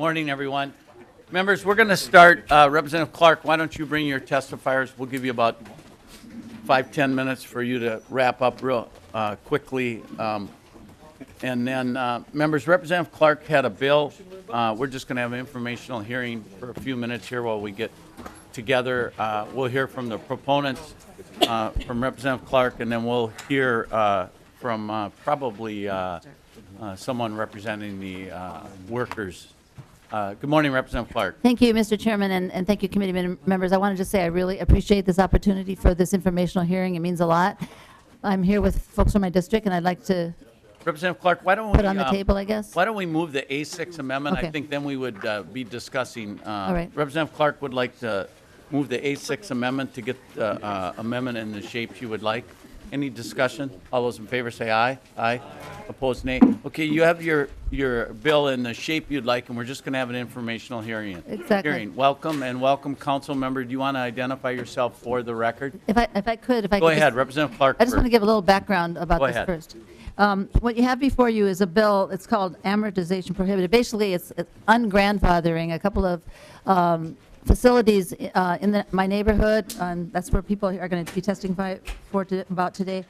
Morning, everyone. Members, we're going to start. Representative Clark, why don't you bring your testifiers? We'll give you about 5-10 minutes for you to wrap up real quickly. And then, members, Representative Clark had a bill. We're just going to have an informational hearing for a few minutes here while we get together. We'll hear from the proponents, from Representative Clark, and then we'll hear from probably someone representing the workers. Good morning, Representative Clark. Thank you, Mr. Chairman, and thank you, committee members. I wanted to say I really appreciate this opportunity for this informational hearing. It means a lot. I'm here with folks from my district, and I'd like to Representative Clark, why don't we put on the table, I guess. Why don't we move the A6 amendment? Okay. I think then we would be discussing. All right. Representative Clark would like to move the A6 amendment to get the amendment in the shape you would like. Any discussion? All those in favor say aye. Aye. Opposed, nay. Okay, you have your bill in the shape you'd like, and we're just going to have an informational hearing. Exactly. Welcome, and welcome, council member. Do you want to identify yourself for the record? If I could Go ahead, Representative Clark. I just want to give a little background about Go this ahead. first. What you have before you is a bill. It's called amortization prohibited. Basically, it's ungrandfathering a couple of facilities in my neighborhood, and that's where people are going to be testifying about today.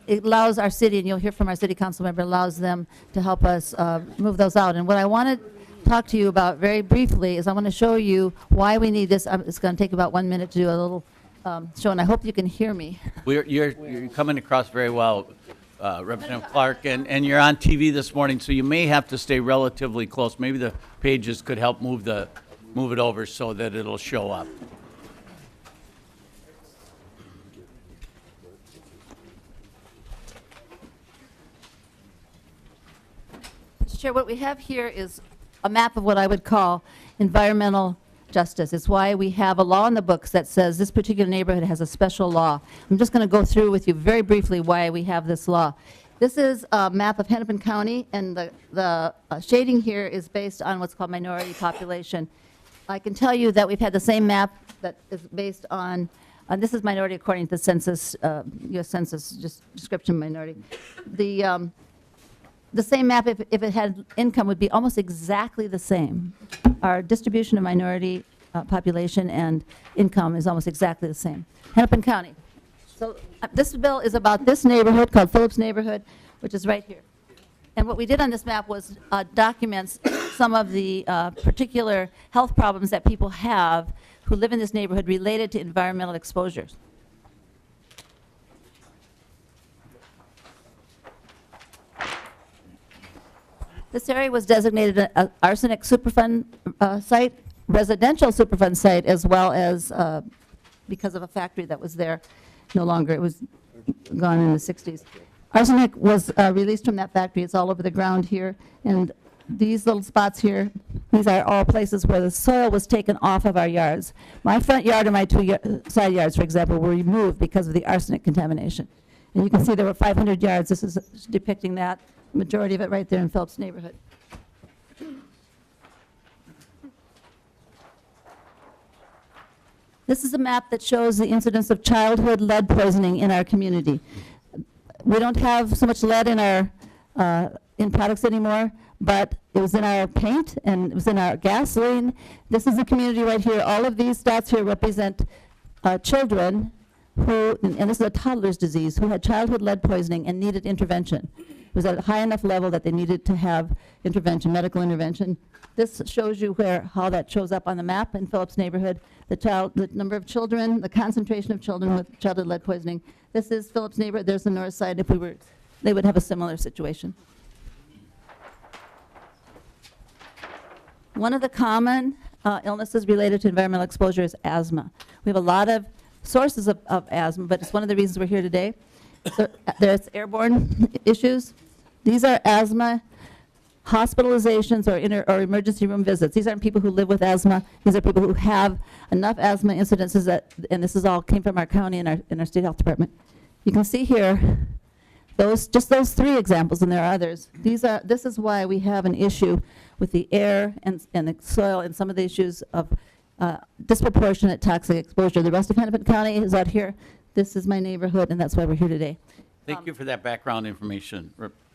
It allows our city, and you'll hear from our city council member, allows them to help us move those out. And what I want to talk to you about very briefly is I want to show you why we need this. It's going to take about 1 minute to do a little show, and I hope you can hear me. You're coming across very well, Representative Clark, and you're on TV this morning, so you may have to stay relatively close. Maybe the pages could help move it over so that it'll show up. Mr. Chair, what we have here is a map of what I would call environmental justice. It's why we have a law in the books that says this particular neighborhood has a special law. I'm just going to go through with you very briefly why we have this law. This is a map of Hennepin County, and the shading here is based on what's called minority population. I can tell you that we've had the same map that is based on, this is minority according to the census, U.S. Census description minority. The same map, if it had income, would be almost exactly the same. Our distribution of minority population and income is almost exactly the same. Hennepin County. So this bill is about this neighborhood called Phillips neighborhood, which is right here. And what we did on this map was documents some of the particular health problems that people have who live in this neighborhood related to environmental exposures. This area was designated an arsenic Superfund site, residential Superfund site, as well as because of a factory that was there. No longer, it was gone in the 60s. Arsenic was released from that factory. It's all over the ground here. And these little spots here, these are all places where the soil was taken off of our yards. My front yard and my two side yards, for example, were removed because of the arsenic contamination. And you can see there were 500 yards. This is depicting that. Majority of it right there in Phillips neighborhood. This is a map that shows the incidence of childhood lead poisoning in our community. We don't have so much lead in our in products anymore, but it was in our paint and it was in our gasoline. This is the community right here. All of these dots here represent children who, and this is a toddler's disease, who had childhood lead poisoning and needed intervention. It was at a high enough level that they needed to have intervention, medical intervention. This shows you how that shows up on the map in Phillips neighborhood, the number of children, the concentration of children with childhood lead poisoning. This is Phillips neighborhood. There's the north side. If we were, they would have a similar situation. One of the common illnesses related to environmental exposure is asthma. We have a lot of sources of asthma, but it's one of the reasons we're here today. So there's airborne issues. These are asthma hospitalizations or emergency room visits. These aren't people who live with asthma. These are people who have enough asthma incidences that, and this is all came from our county and our state health department. You can see here just those three examples, and there are others. This is why we have an issue with the air and the soil and some of the issues of disproportionate toxic exposure. The rest of Hennepin County is out here. This is my neighborhood, and that's why we're here today. Thank you for that background information,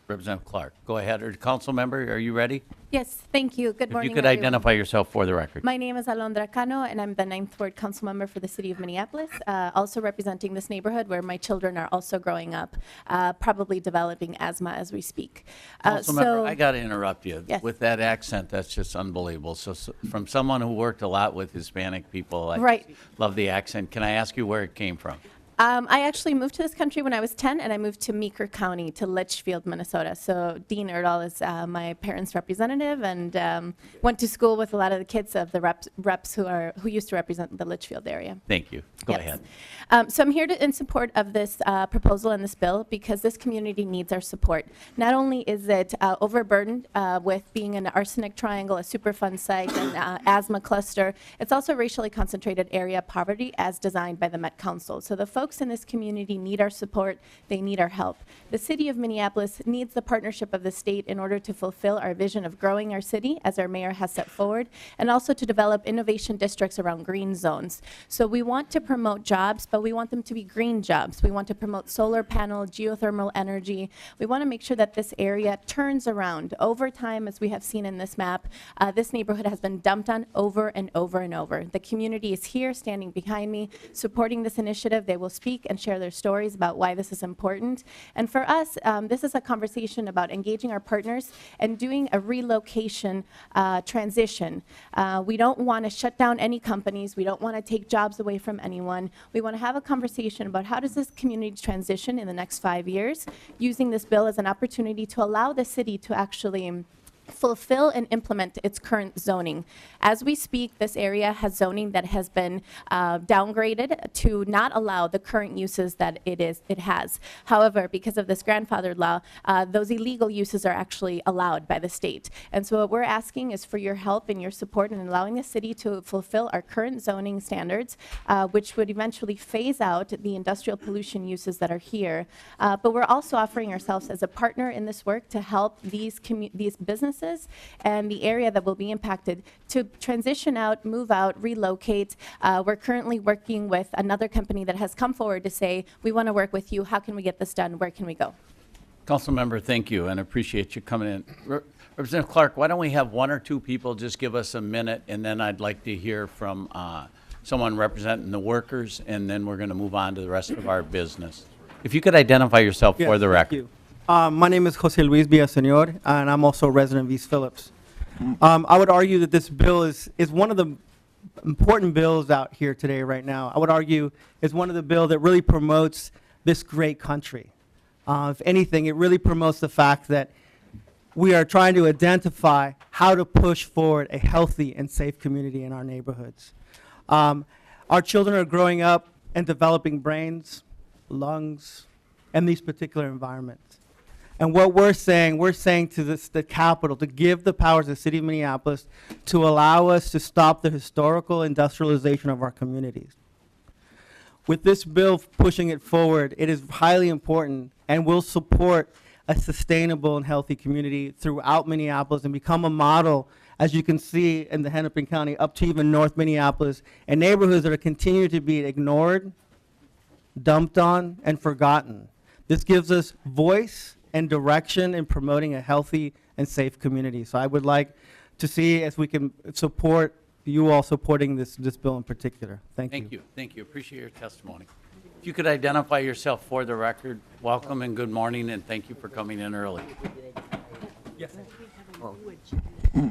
Representative Clark. Go ahead. Or council member, are you ready? Yes, thank you. Good If morning, you could everyone. identify yourself for the record. My name is Alondra Cano, and I'm the 9th Ward Council Member for the City of Minneapolis, also representing this neighborhood where my children are also growing up, probably developing asthma as we speak. Council member, I got to interrupt you. Yes. With that accent, that's just unbelievable. So from someone who worked a lot with Hispanic people, I Right. love the accent. Can I ask you where it came from? I actually moved to this country when I was 10, and I moved to Meeker County, to Litchfield, Minnesota. So Dean Erdahl is my parents' representative, and went to school with a lot of the kids of the reps who used to represent the Litchfield area. Thank you. Go Yes. ahead. So I'm here in support of this proposal and this bill because this community needs our support. Not only is it overburdened with being an arsenic triangle, a Superfund site, and asthma cluster, it's also a racially concentrated area of poverty as designed by the Met Council. So the folks in this community need our support. They need our help. The city of Minneapolis needs the partnership of the state in order to fulfill our vision of growing our city, as our mayor has set forward, and also to develop innovation districts around green zones. So we want to promote jobs, but we want them to be green jobs. We want to promote solar panel, geothermal energy. We want to make sure that this area turns around. Over time, as we have seen in this map, this neighborhood has been dumped on over and over and over. The community is here, standing behind me, supporting this initiative. They will speak and share their stories about why this is important. And for us, this is a conversation about engaging our partners and doing a relocation transition. We don't want to shut down any companies. We don't want to take jobs away from anyone. We want to have a conversation about how does this community transition in the next 5 years, using this bill as an opportunity to allow the city to actually fulfill and implement its current zoning. As we speak, this area has zoning that has been downgraded to not allow the current uses that it has. However, because of this grandfathered law, those illegal uses are actually allowed by the state. And so what we're asking is for your help and your support in allowing the city to fulfill our current zoning standards, which would eventually phase out the industrial pollution uses that are here. But we're also offering ourselves as a partner in this work to help these businesses and the area that will be impacted to transition out, move out, relocate. We're currently working with another company that has come forward to say, we want to work with you. How can we get this done? Where can we go? Council member, thank you, and appreciate you coming in. Representative Clark, why don't we have one or two people just give us a minute, and then I'd like to hear from someone representing the workers, and then we're going to move on to the rest of our business. If you could identify yourself for the record. Thank you. My name is Jose Luis Villaseñor, and I'm also a resident of East Phillips. I would argue that this bill is one of the important bills out here today right now. I would argue is one of the bills that really promotes this great country. If anything, it really promotes the fact that we are trying to identify how to push forward a healthy and safe community in our neighborhoods. Our children are growing up and developing brains, lungs, and these particular environments. And what we're saying to the capital, to give the powers to the city of Minneapolis to allow us to stop the historical industrialization of our communities. With this bill pushing it forward, it is highly important and will support a sustainable and healthy community throughout Minneapolis and become a model, as you can see in the Hennepin County, up to even North Minneapolis, and neighborhoods that are continuing to be ignored, dumped on, and forgotten. This gives us voice and direction in promoting a healthy and safe community. So I would like to see if we can support you all supporting this bill in particular. Thank you. Thank you. Thank you. Appreciate your testimony. If you could identify yourself for the record, welcome and good morning, and thank you for coming in early. Yes.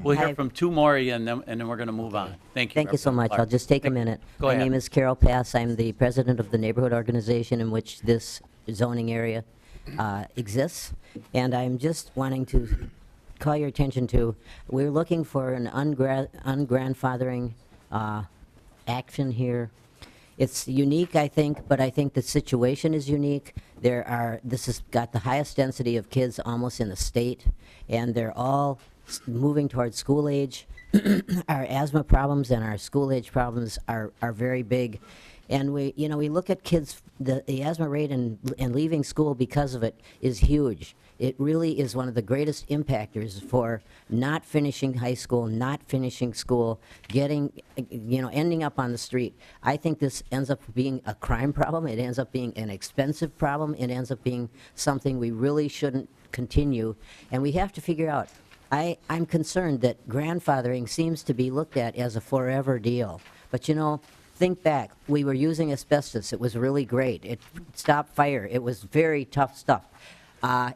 We'll hear Hi. from two more, and then we're going to move on. Thank you. Thank you so Representative much. Clark. I'll just take a minute. Go My ahead. name is Carol Pass. I'm the president of the neighborhood organization in which this zoning area exists. And I'm just wanting to call your attention to, we're looking for an ungrandfathering action here. It's unique, I think, but I think the situation is unique. This has got the highest density of kids almost in the state, and they're all moving towards school age. Our asthma problems and our school age problems are very big. And we look at kids, the asthma rate and leaving school because of it is huge. It really is one of the greatest impactors for not finishing high school, not finishing school, ending up on the street. I think this ends up being a crime problem. It ends up being an expensive problem. It ends up being something we really shouldn't continue. And we have to figure out, I'm concerned that grandfathering seems to be looked at as a forever deal. But think back, we were using asbestos. It was really great. It stopped fire. It was very tough stuff.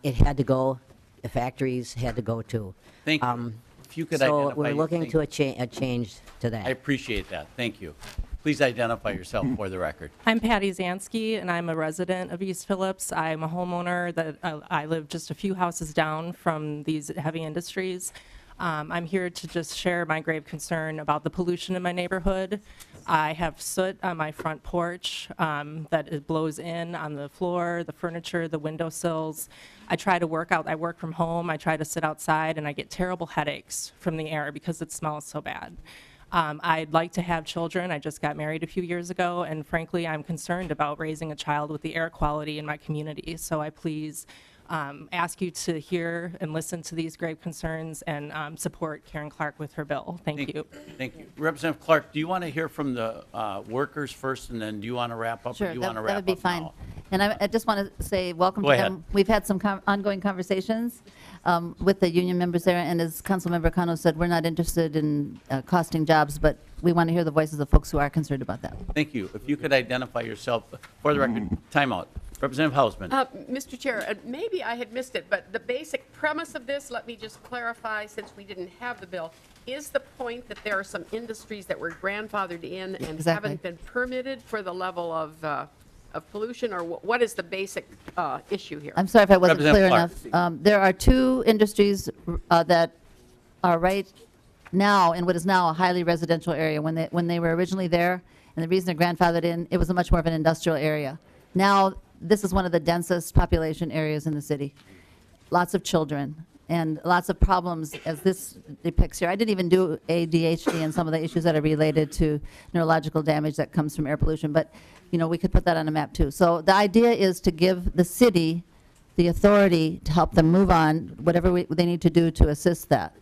It had to go, the factories had to go too. Thank you. If you could So identify. we're looking thank to a change to that. I appreciate that. Thank you. Please identify yourself for the record. I'm Patty Zansky, and I'm a resident of East Phillips. I'm a homeowner that I live just a few houses down from these heavy industries. I'm here to just share my grave concern about the pollution in my neighborhood. I have soot on my front porch that it blows in on the floor, the furniture, the windowsills. I try to work out. I work from home. I try to sit outside, and I get terrible headaches from the air because it smells so bad. I'd like to have children. I just got married a few years ago, and frankly, I'm concerned about raising a child with the air quality in my community. So I please ask you to hear and listen to these grave concerns and support Karen Clark with her bill. Thank you. Thank you. Representative Clark, do you want to hear from the workers first, and then do you want to wrap up? Or Sure, do you that want to that wrap would be up fine. now? And I just want to say welcome Go to ahead. them. We've had some ongoing conversations with the union members there, and as Councilmember Cano said, we're not interested in costing jobs, but we want to hear the voices of folks who are concerned about that. Thank you. If you could identify yourself for the record. Timeout. Representative Hausman. Mr. Chair, maybe I had missed it, but the basic premise of this, let me just clarify, since we didn't have the bill, is the point that there are some industries that were grandfathered in and Exactly. haven't been permitted for the level of pollution, or what is the basic issue here? I'm sorry if I wasn't clear Representative enough. There are two industries that are right now in what is now a highly residential area. When they were originally there, and the reason they're grandfathered in, it was a much more of an industrial area. Now, this is one of the densest population areas in the city. Lots of children and lots of problems, as this depicts here. I didn't even do ADHD and some of the issues that are related to neurological damage that comes from air pollution, but we could put that on a map too. So the idea is to give the city the authority to help them move on, whatever they need to do to assist that.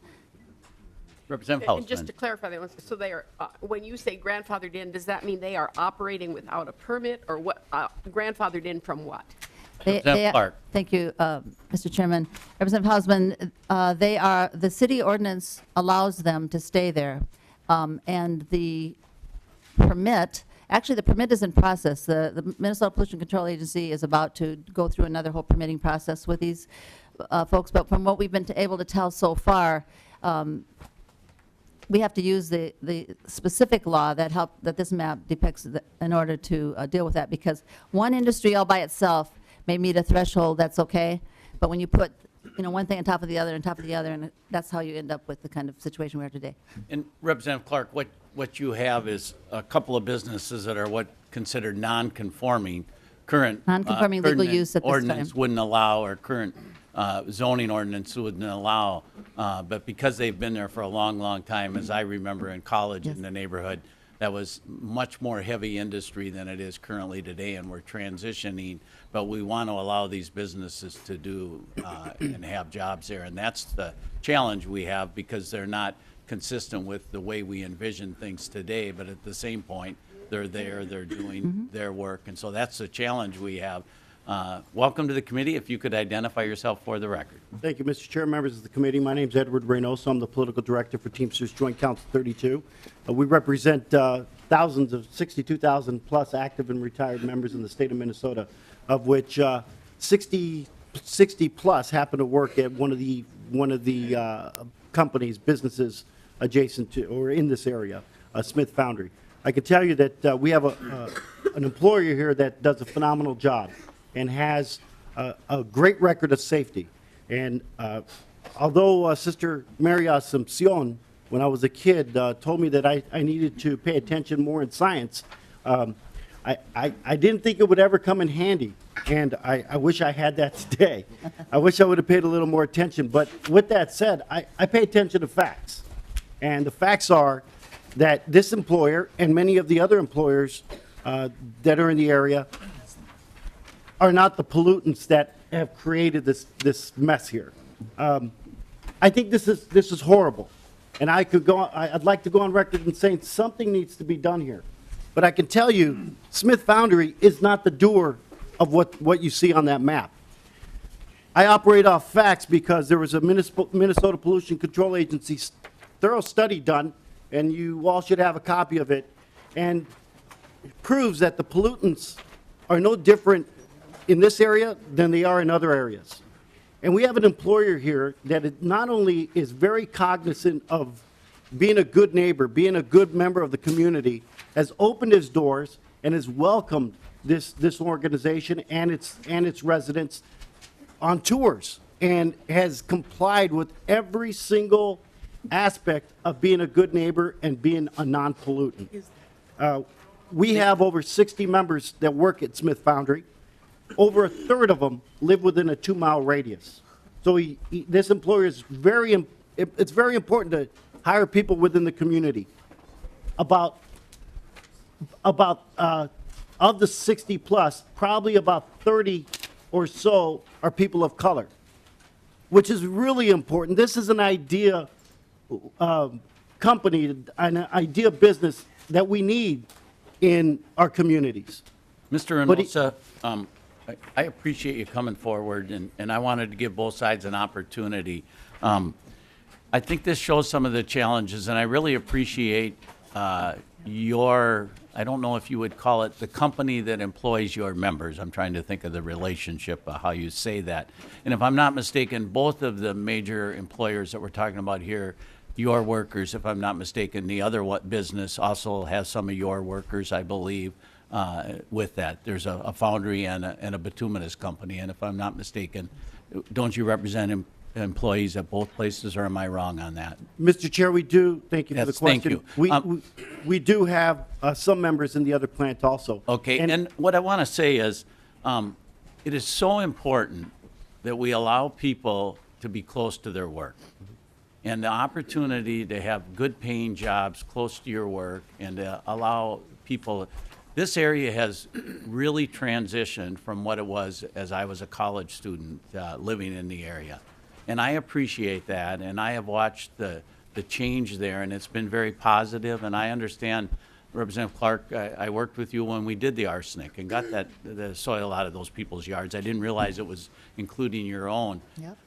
Representative And just to Hausman. clarify that, so they are, when you say grandfathered in, does that mean they are operating without a permit, or what, grandfathered in from what? Representative Clark. Thank you, Mr. Chairman. Representative Hausman, the city ordinance allows them to stay there. And the permit, actually, the permit is in process. The Minnesota Pollution Control Agency is about to go through another whole permitting process with these folks. But from what we've been able to tell so far, we have to use the specific law that this map depicts in order to deal with that, because one industry all by itself may meet a threshold that's okay, but when you put one thing on top of the other, and that's how you end up with the kind of situation we are today. And Representative Clark, what you have is a couple of businesses that are what considered non-conforming. Non-conforming legal current use at this ordinance time. wouldn't allow, or current zoning ordinance wouldn't allow, but because they've been there for a long, long time, as I remember in college Yes. in the neighborhood, that was much more heavy industry than it is currently today, and we're transitioning, but we want to allow these businesses to do and have jobs there, and that's the challenge we have, because they're not consistent with the way we envision things today, but at the same point, they're there, they're doing their work, and so that's the challenge we have. Welcome to the committee. If you could identify yourself for the record. Thank you, Mr. Chair, members of the committee. My name is Edward Reynoso. I'm the political director for Teamsters Joint Council 32. We represent thousands of 62,000 plus active and retired members in the state of Minnesota, of which 60 plus happen to work at one of the companies, businesses adjacent to or in this area, Smith Foundry. I can tell you that we have an employer here that does a phenomenal job and has a great record of safety. And although Sister Maria Asunción, when I was a kid, told me that I needed to pay attention more in science, I didn't think it would ever come in handy. And I wish I had that today. I wish I would have paid a little more attention. But with that said, I pay attention to facts. And the facts are that this employer and many of the other employers that are in the area are not the pollutants that have created this mess here. I think this is horrible. And I'd like to go on record and saying something needs to be done here. But I can tell you, Smith Foundry is not the doer of what you see on that map. I operate off facts because there was a Minnesota Pollution Control Agency thorough study done, and you all should have a copy of it, and it proves that the pollutants are no different in this area than they are in other areas. And we have an employer here that not only is very cognizant of being a good neighbor, being a good member of the community, has opened his doors and has welcomed this organization and its residents on tours, and has complied with every single aspect of being a good neighbor and being a non-pollutant. We have over 60 members that work at Smith Foundry. Over a third of them live within a 2-mile radius. So this employer is it's very important to hire people within the community. About of the 60 plus, probably about 30 or so are people of color, which is really important. This is an idea company, an idea business that we need in our communities. Mr. Reynosa, I appreciate you coming forward, and I wanted to give both sides an opportunity. I think this shows some of the challenges, and I really appreciate I don't know if you would call it the company that employs your members. I'm trying to think of the relationship, how you say that. And if I'm not mistaken, both of the major employers that we're talking about here, your workers, if I'm not mistaken, the other business also has some of your workers, I believe, with that. There's a foundry and a bituminous company, and if I'm not mistaken, don't you represent employees at both places, or am I wrong on that? Mr. Chair, we do. Thank you for the Yes, thank question. you. We do have some members in the other plant also. Okay, and what I want to say is, it is so important that we allow people to be close to their work. And the opportunity to have good paying jobs close to your work and to allow people, this area has really transitioned from what it was as I was a college student living in the area. And I appreciate that, and I have watched the change there, and it's been very positive, and I understand, Representative Clark, I worked with you when we did the arsenic and got the soil out of those people's yards. I didn't realize it was including your own. Yep.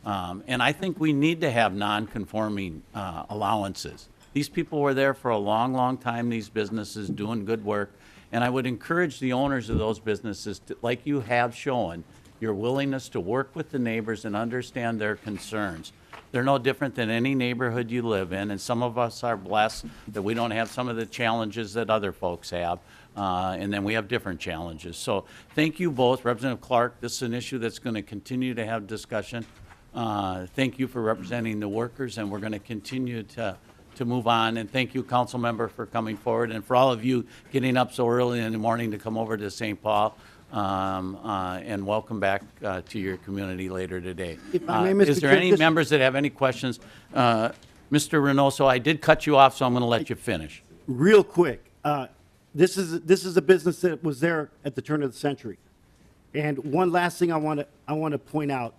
And I think we need to have non-conforming allowances. These people were there for a long, long time, these businesses, doing good work, and I would encourage the owners of those businesses, to, like you have shown, your willingness to work with the neighbors and understand their concerns. They're no different than any neighborhood you live in, and some of us are blessed that we don't have some of the challenges that other folks have, and then we have different challenges. So thank you both. Representative Clark, this is an issue that's going to continue to have discussion. Thank you for representing the workers, and we're going to continue to move on. And thank you, council member, for coming forward, and for all of you getting up so early in the morning to come over to St. Paul. And welcome back to your community later today. If I may, Mr. Is there Chair, any members that have any questions? Mr. Reynoso, I did cut you off, so I'm going to let you finish. Real quick, this is a business that was there at the turn of the century. And one last thing I want to point out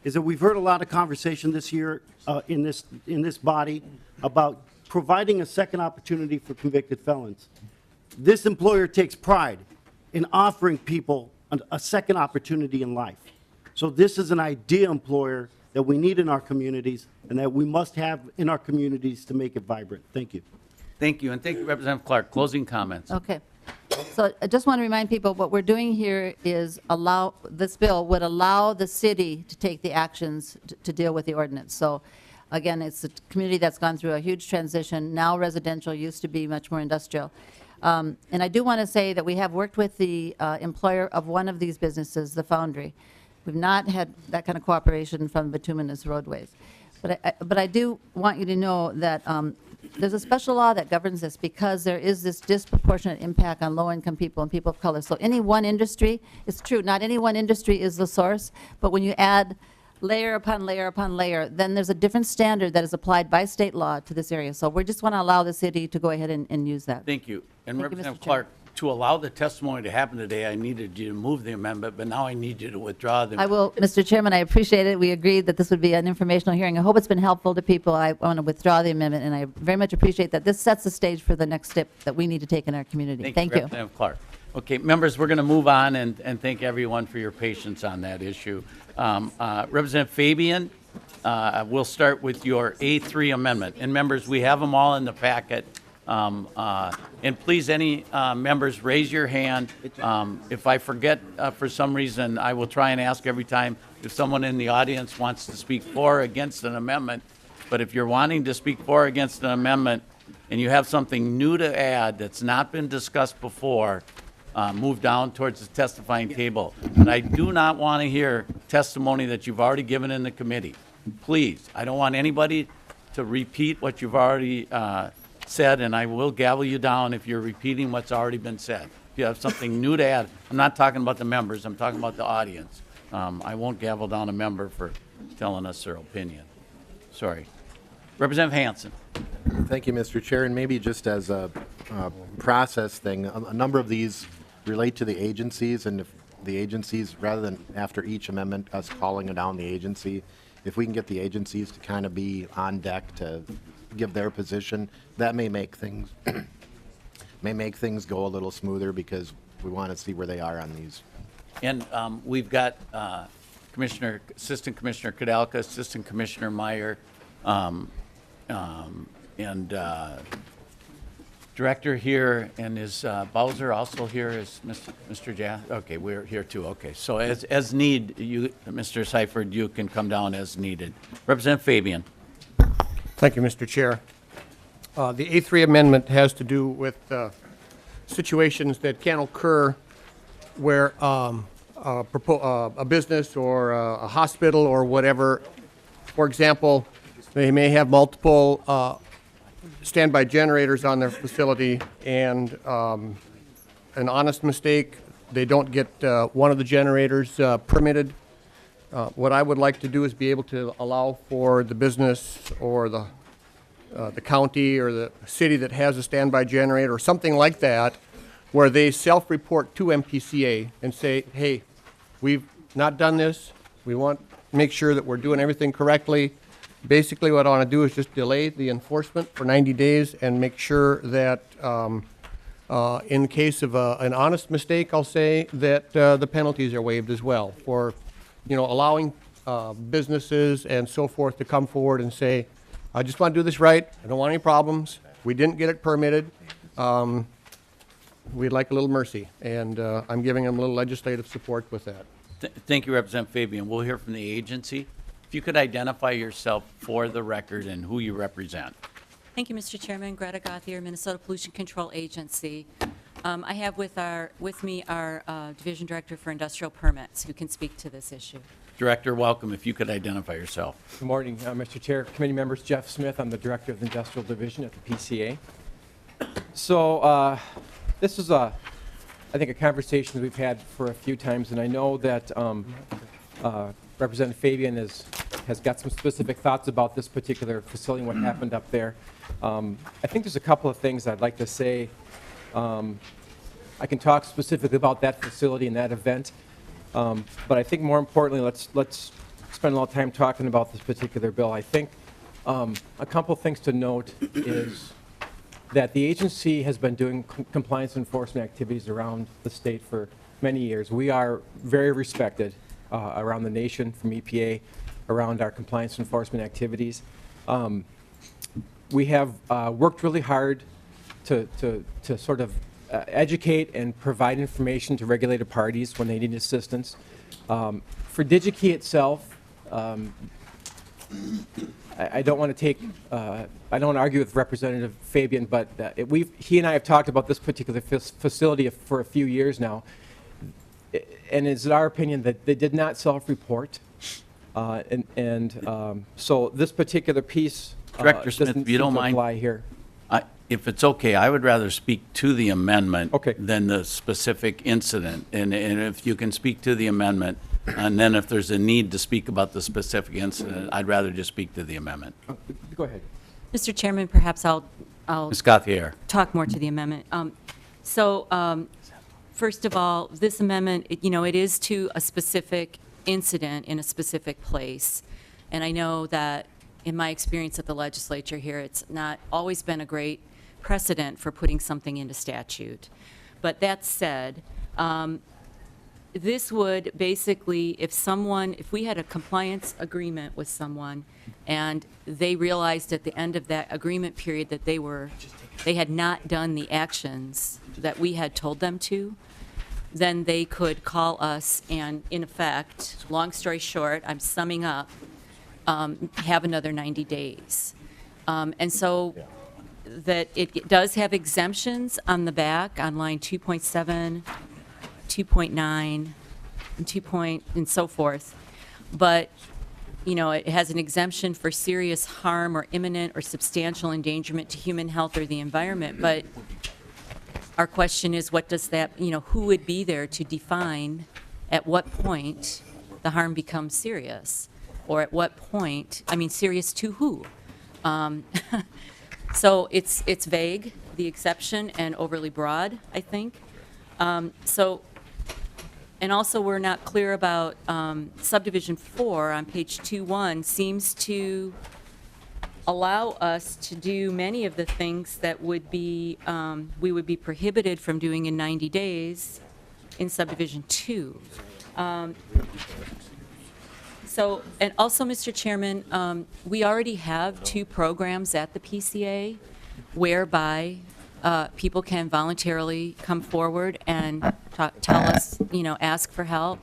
is that we've heard a lot of conversation this year in this body about providing a second opportunity for convicted felons. This employer takes pride in offering people a second opportunity in life. So this is an ideal employer that we need in our communities and that we must have in our communities to make it vibrant. Thank you. Thank you, and thank you, Representative Clark. Closing comments. Okay. So I just want to remind people, what we're doing here is this bill would allow the city to take the actions to deal with the ordinance. So again, it's a community that's gone through a huge transition, now residential, used to be much more industrial. And I do want to say that we have worked with the employer of one of these businesses, the foundry. We've not had that kind of cooperation from bituminous roadways. But I do want you to know that there's a special law that governs this because there is this disproportionate impact on low-income people and people of color. So any one industry, it's true, not any one industry is the source, but when you add layer upon layer upon layer, then there's a different standard that is applied by state law to this area. So we just want to allow the city to go ahead and use that. Thank you. And Thank you, Representative Mr. Chair. Clark, to allow the testimony to happen today, I needed you to move the amendment, but now I need you to withdraw the. I will, Mr. Chairman, I appreciate it. We agreed that this would be an informational hearing. I hope it's been helpful to people. I want to withdraw the amendment, and I very much appreciate that. This sets the stage for the next step that we need to take in our community. Thank you. Representative Clark. Okay, members, we're going to move on and thank everyone for your patience on that issue. Representative Fabian, we'll start with your A3 amendment. And members, we have them all in the packet. And please, any members, raise your hand. If I forget for some reason, I will try and ask every time if someone in the audience wants to speak for or against an amendment. But if you're wanting to speak for or against an amendment and you have something new to add that's not been discussed before, move down towards the testifying table. But I do not want to hear testimony that you've already given in the committee. Please, I don't want anybody to repeat what you've already said, and I will gavel you down if you're repeating what's already been said. If you have something new to add, I'm not talking about the members, I'm talking about the audience. I won't gavel down a member for telling us their opinion. Sorry. Representative Hansen. Thank you, Mr. Chair, and maybe just as a process thing, a number of these relate to the agencies, and if the agencies, rather than after each amendment, us calling down the agency, if we can get the agencies to kind of be on deck to give their position, that may make things go a little smoother, because we want to see where they are on these. And we've got Assistant Commissioner Kadalka, Assistant Commissioner Meyer, and Director here, and is Bowser also here? Is Mr. Jass? Okay, we're here too. Okay, so as need, you, Mr. Seifert, you can come down as needed. Representative Fabian. Thank you, Mr. Chair. The A3 amendment has to do with situations that can occur where a business or a hospital or whatever, for example, they may have multiple standby generators on their facility, and an honest mistake, they don't get one of the generators permitted. What I would like to do is be able to allow for the business or the county or the city that has a standby generator or something like that, where they self-report to MPCA and say, hey, we've not done this. We want to make sure that we're doing everything correctly. Basically, what I want to do is just delay the enforcement for 90 days and make sure that in the case of an honest mistake, I'll say that the penalties are waived as well for, allowing businesses and so forth to come forward and say, I just want to do this right. I don't want any problems. We didn't get it permitted. We'd like a little mercy, and I'm giving them a little legislative support with that. Thank you, Representative Fabian. We'll hear from the agency. If you could identify yourself for the record and who you represent. Thank you, Mr. Chairman. Greta Gothier, Minnesota Pollution Control Agency. I have with me our Division Director for Industrial Permits, who can speak to this issue. Director, welcome. If you could identify yourself. Good morning, Mr. Chair, committee members. Jeff Smith. I'm the Director of the Industrial Division at the PCA. So this is, I think, a conversation that we've had for a few times, and I know that Representative Fabian has got some specific thoughts about this particular facility and what happened up there. I think there's a couple of things I'd like to say. I can talk specifically about that facility and that event, but I think more importantly, let's spend a lot of time talking about this particular bill. I think a couple of things to note is that the agency has been doing compliance enforcement activities around the state for many years. We are very respected around the nation from EPA around our compliance enforcement activities. We have worked really hard to sort of educate and provide information to regulated parties when they need assistance. For DigiKey itself, I don't want to take, I don't want to argue with Representative Fabian, but he and I have talked about this particular facility for a few years now, and it's our opinion that they did not self-report, so this particular piece Director Smith, if you don't mind, apply here. If it's okay, I would rather speak to the amendment Okay. than the specific incident. And if you can speak to the amendment, and then if there's a need to speak about the specific incident, I'd rather just speak to the amendment. Go ahead. Mr. Chairman, perhaps I'll Ms. Gauthier. talk more to the amendment. So, first of all, this amendment, it is to a specific incident in a specific place. And I know that in my experience at the legislature here, it's not always been a great precedent for putting something into statute. But that said, this would basically, if we had a compliance agreement with someone and they realized at the end of that agreement period that they had not done the actions that we had told them to, then they could call us and, in effect, long story short, I'm summing up, have another 90 days. And so that it does have exemptions on the back, on line 2.7, 2.9, and so forth. But, it has an exemption for serious harm or imminent or substantial endangerment to human health or the environment. But our question is, what does that, who would be there to define at what point the harm becomes serious? Or at what point, serious to who? So it's vague, the exception, and overly broad, I think. And also we're not clear about subdivision 4 on page 2.1 seems to allow us to do many of the things that would be, we would be prohibited from doing in 90 days in subdivision 2. So, and also, Mr. Chairman, we already have 2 programs at the PCA whereby people can voluntarily come forward and tell us, ask for help.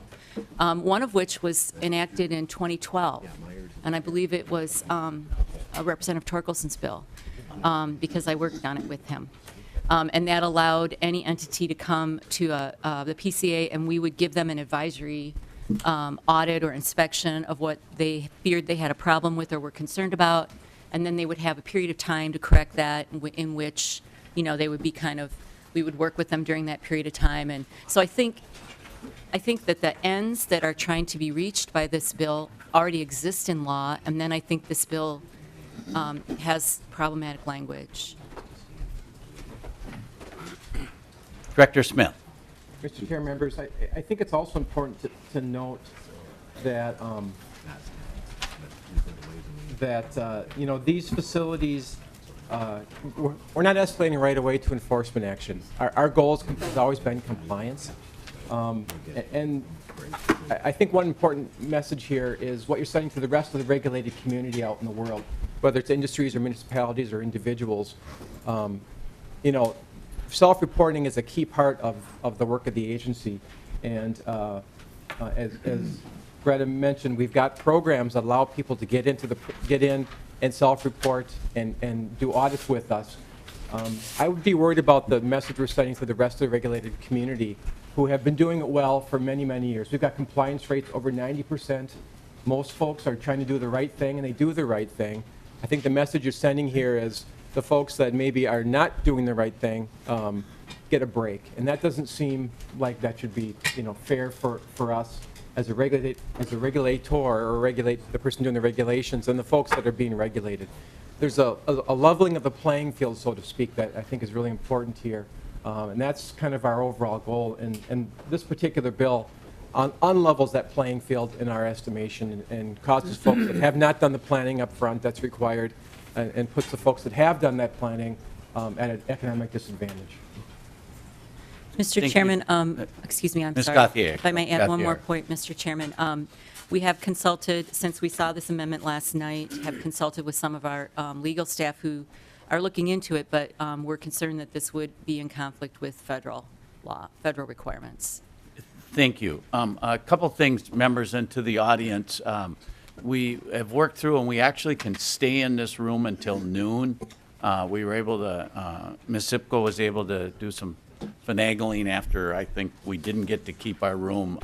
One of which was enacted in 2012, and I believe it was Representative Torkelson's bill, because I worked on it with him. And that allowed any entity to come to the PCA, and we would give them an advisory audit or inspection of what they feared they had a problem with or were concerned about, and then they would have a period of time to correct that, in which, they would be we would work with them during that period of time. And so I think that the ends that are trying to be reached by this bill already exist in law, and then I think this bill has problematic language. Director Smith. Mr. Chair, members, I think it's also important to note that, these facilities, we're not escalating right away to enforcement action. Our goal has always been compliance. And I think one important message here is what you're sending to the rest of the regulated community out in the world, whether it's industries or municipalities or individuals. Self-reporting is a key part of the work of the agency. And as Greta mentioned, we've got programs that allow people to get in and self-report and do audits with us. I would be worried about the message we're sending to the rest of the regulated community, who have been doing it well for many, many years. We've got compliance rates over 90%. Most folks are trying to do the right thing, and they do the right thing. I think the message you're sending here is the folks that maybe are not doing the right thing get a break. And that doesn't seem like that should be, fair for us as a regulator or regulate the person doing the regulations and the folks that are being regulated. There's a leveling of the playing field, so to speak, that I think is really important here. And that's kind of our overall goal. And this particular bill unlevels that playing field in our estimation and causes folks that have not done the planning up front that's required and puts the folks that have done that planning at an economic disadvantage. Mr. Chairman, excuse me, I'm Ms. sorry. Gauthier. If I may add one more Gauthier. point, Mr. Chairman. We have consulted, since we saw this amendment last night, have consulted with some of our legal staff who are looking into it, but we're concerned that this would be in conflict with federal law, federal requirements. Thank you. A couple things, members, and to the audience. We have worked through, and we actually can stay in this room until noon. We were able to, Ms. Sipko was able to do some finagling after I think we didn't get to keep our room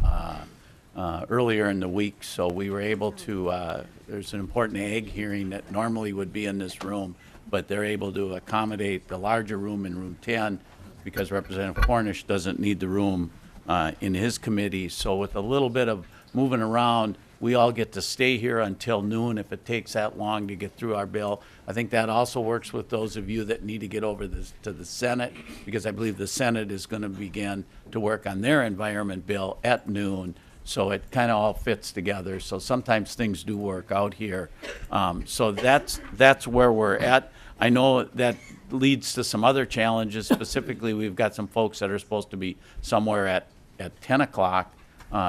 earlier in the week, so we were able to, there's an important ag hearing that normally would be in this room, but they're able to accommodate the larger room in room 10 because Representative Cornish doesn't need the room in his committee. So with a little bit of moving around, we all get to stay here until noon if it takes that long to get through our bill. I think that also works with those of you that need to get over this to the Senate, because I believe the Senate is going to begin to work on their environment bill at noon. So it kind of all fits together. So sometimes things do work out here. So that's where we're at. I know that leads to some other challenges. Specifically, we've got some folks that are supposed to be somewhere at 10 o'clock.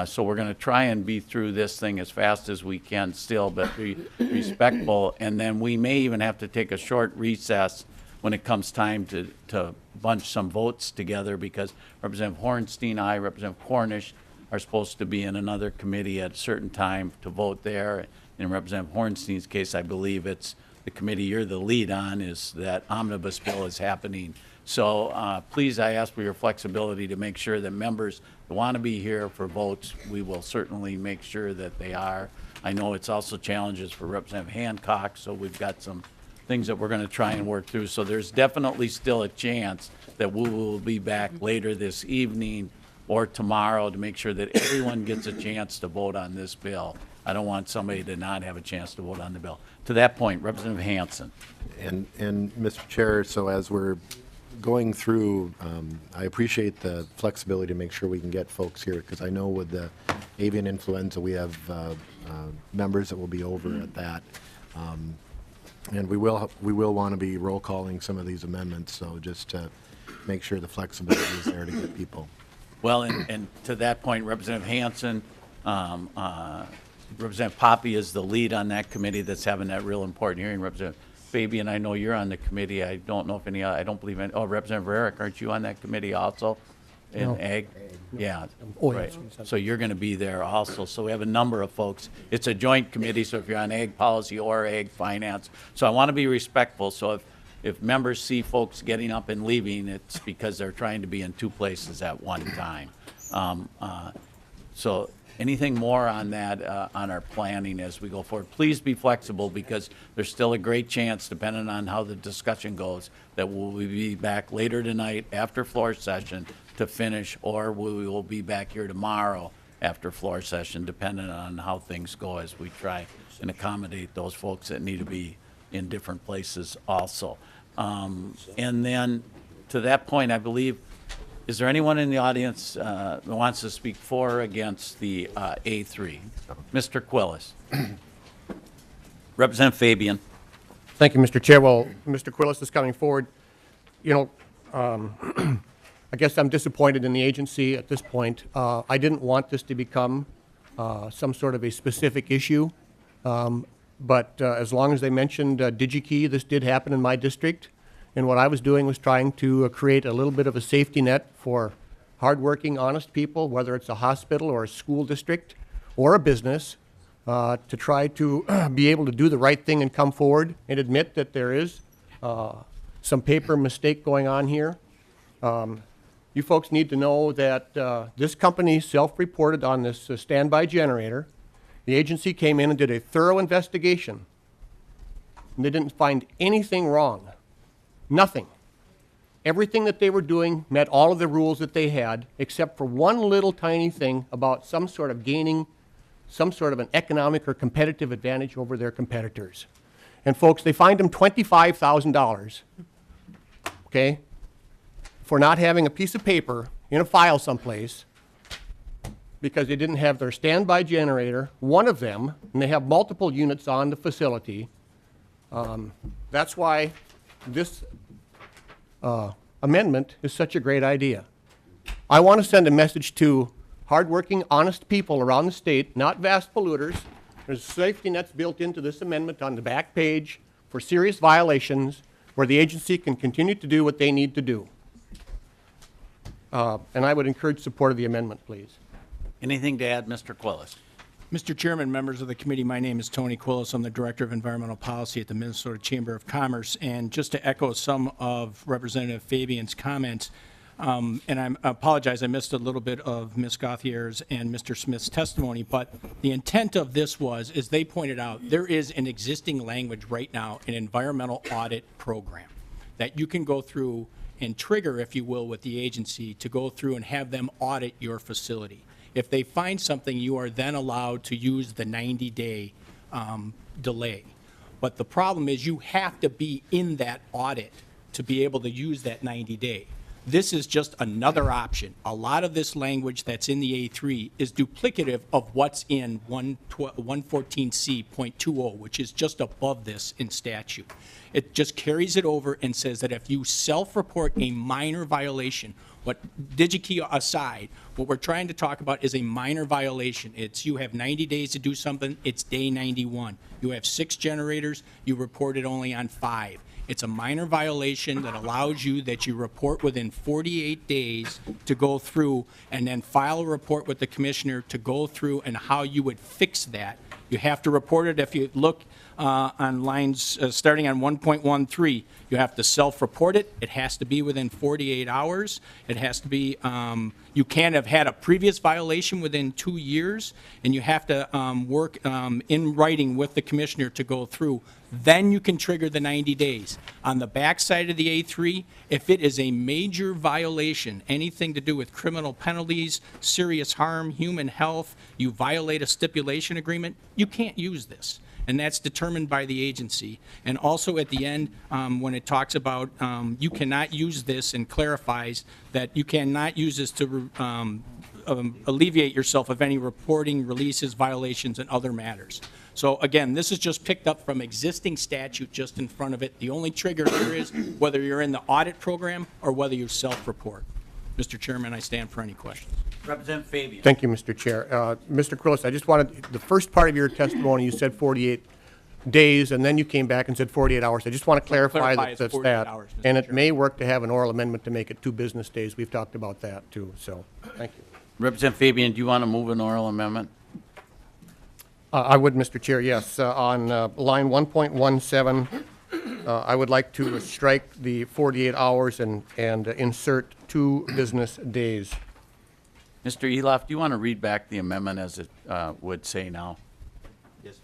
So we're going to try and be through this thing as fast as we can still, but be respectful. And then we may even have to take a short recess when it comes time to bunch some votes together, because Representative Hornstein, I, Representative Cornish are supposed to be in another committee at a certain time to vote there. In Representative Hornstein's case, I believe it's the committee you're the lead on, is that omnibus bill is happening. So please, I ask for your flexibility to make sure that members who want to be here for votes, we will certainly make sure that they are. I know it's also challenges for Representative Hancock, so we've got some things that we're going to try and work through. So there's definitely still a chance that we will be back later this evening or tomorrow to make sure that everyone gets a chance to vote on this bill. I don't want somebody to not have a chance to vote on the bill. To that point, Representative Hansen. And Mr. Chair, so as we're going through, I appreciate the flexibility to make sure we can get folks here, because I know with the avian influenza, we have members that will be over at that. And we will want to be roll calling some of these amendments, so just to make sure the flexibility is there to get people. Well, and to that point, Representative Hansen, Representative Poppy is the lead on that committee that's having that real important hearing. Representative Fabian, I know you're on the committee. I don't know if any, I don't believe any, oh, Representative Eric, aren't you on that committee also? In No. Ag? Yeah, Oh, right. yes. So you're going to be there also. So we have a number of folks. It's a joint committee, so if you're on Ag policy or Ag finance. So I want to be respectful. So if members see folks getting up and leaving, it's because they're trying to be in two places at one time. So anything more on that, on our planning as we go forward? Please be flexible, because there's still a great chance, depending on how the discussion goes, that we'll be back later tonight after floor session to finish, or we will be back here tomorrow after floor session, depending on how things go as we try and accommodate those folks that need to be in different places also. And then, to that point, I believe, is there anyone in the audience that wants to speak for or against the A3? Mr. Quillis. Representative Fabian. Thank you, Mr. Chair. Well, Mr. Quillis is coming forward. You know, I guess I'm disappointed in the agency at this point. I didn't want this to become some sort of a specific issue, but as long as they mentioned DigiKey, this did happen in my district. And what I was doing was trying to create a little bit of a safety net for hardworking, honest people, whether it's a hospital or a school district or a business, to try to be able to do the right thing and come forward and admit that there is some paper mistake going on here. You folks need to know that this company self-reported on this standby generator. The agency came in and did a thorough investigation, and they didn't find anything wrong. Nothing. Everything that they were doing met all of the rules that they had, except for one little tiny thing about some sort of gaining some sort of an economic or competitive advantage over their competitors. And folks, they fined them $25,000, okay, for not having a piece of paper in a file someplace because they didn't have their standby generator, one of them, and they have multiple units on the facility. That's why this amendment is such a great idea. I want to send a message to hardworking, honest people around the state, not vast polluters. There's safety nets built into this amendment on the back page for serious violations where the agency can continue to do what they need to do. And I would encourage support of the amendment, please. Anything to add, Mr. Quillis? Mr. Chairman, members of the committee, my name is Tony Quillis. I'm the Director of Environmental Policy at the Minnesota Chamber of Commerce. And just to echo some of Representative Fabian's comments, and I apologize, I missed a little bit of Ms. Gauthier's and Mr. Smith's testimony, but the intent of this was, as they pointed out, there is an existing language right now, an environmental audit program that you can go through and trigger, if you will, with the agency to go through and have them audit your facility. If they find something, you are then allowed to use the 90-day delay. But the problem is you have to be in that audit to be able to use that 90-day. This is just another option. A lot of this language that's in the A3 is duplicative of what's in 114C.20, which is just above this in statute. It just carries it over and says that if you self-report a minor violation, what DigiKey aside, what we're trying to talk about is a minor violation. It's you have 90 days to do something, it's day 91. You have 6 generators, you reported only on 5. It's a minor violation that allows you that you report within 48 days to go through and then file a report with the commissioner to go through and how you would fix that. You have to report it. If you look on lines starting on 1.13, you have to self-report it. It has to be within 48 hours. It has to be, you can't have had a previous violation within 2 years, and you have to work in writing with the commissioner to go through. Then you can trigger the 90 days. On the back side of the A3, if it is a major violation, anything to do with criminal penalties, serious harm, human health, you violate a stipulation agreement, you can't use this. And that's determined by the agency. And also at the end, when it talks about you cannot use this and clarifies that you cannot use this to alleviate yourself of any reporting, releases, violations, and other matters. So again, this is just picked up from existing statute just in front of it. The only trigger here is whether you're in the audit program or whether you self-report. Mr. Chairman, I stand for any questions. Representative Fabian. Thank you, Mr. Chair. Mr. Quillis, I just wanted, the first part of your testimony, you said 48 days, and then you came back and said 48 hours. I just want to clarify that it's that's 48 that. hours, Mr. And it Chair. may work to have an oral amendment to make it 2 business days. We've talked about that, too, so, thank you. Representative Fabian, do you want to move an oral amendment? I would, Mr. Chair, yes. On line 1.17, I would like to strike the 48 hours and insert 2 business days. Mr. Eloff, do you want to read back the amendment as it would say now? Yes,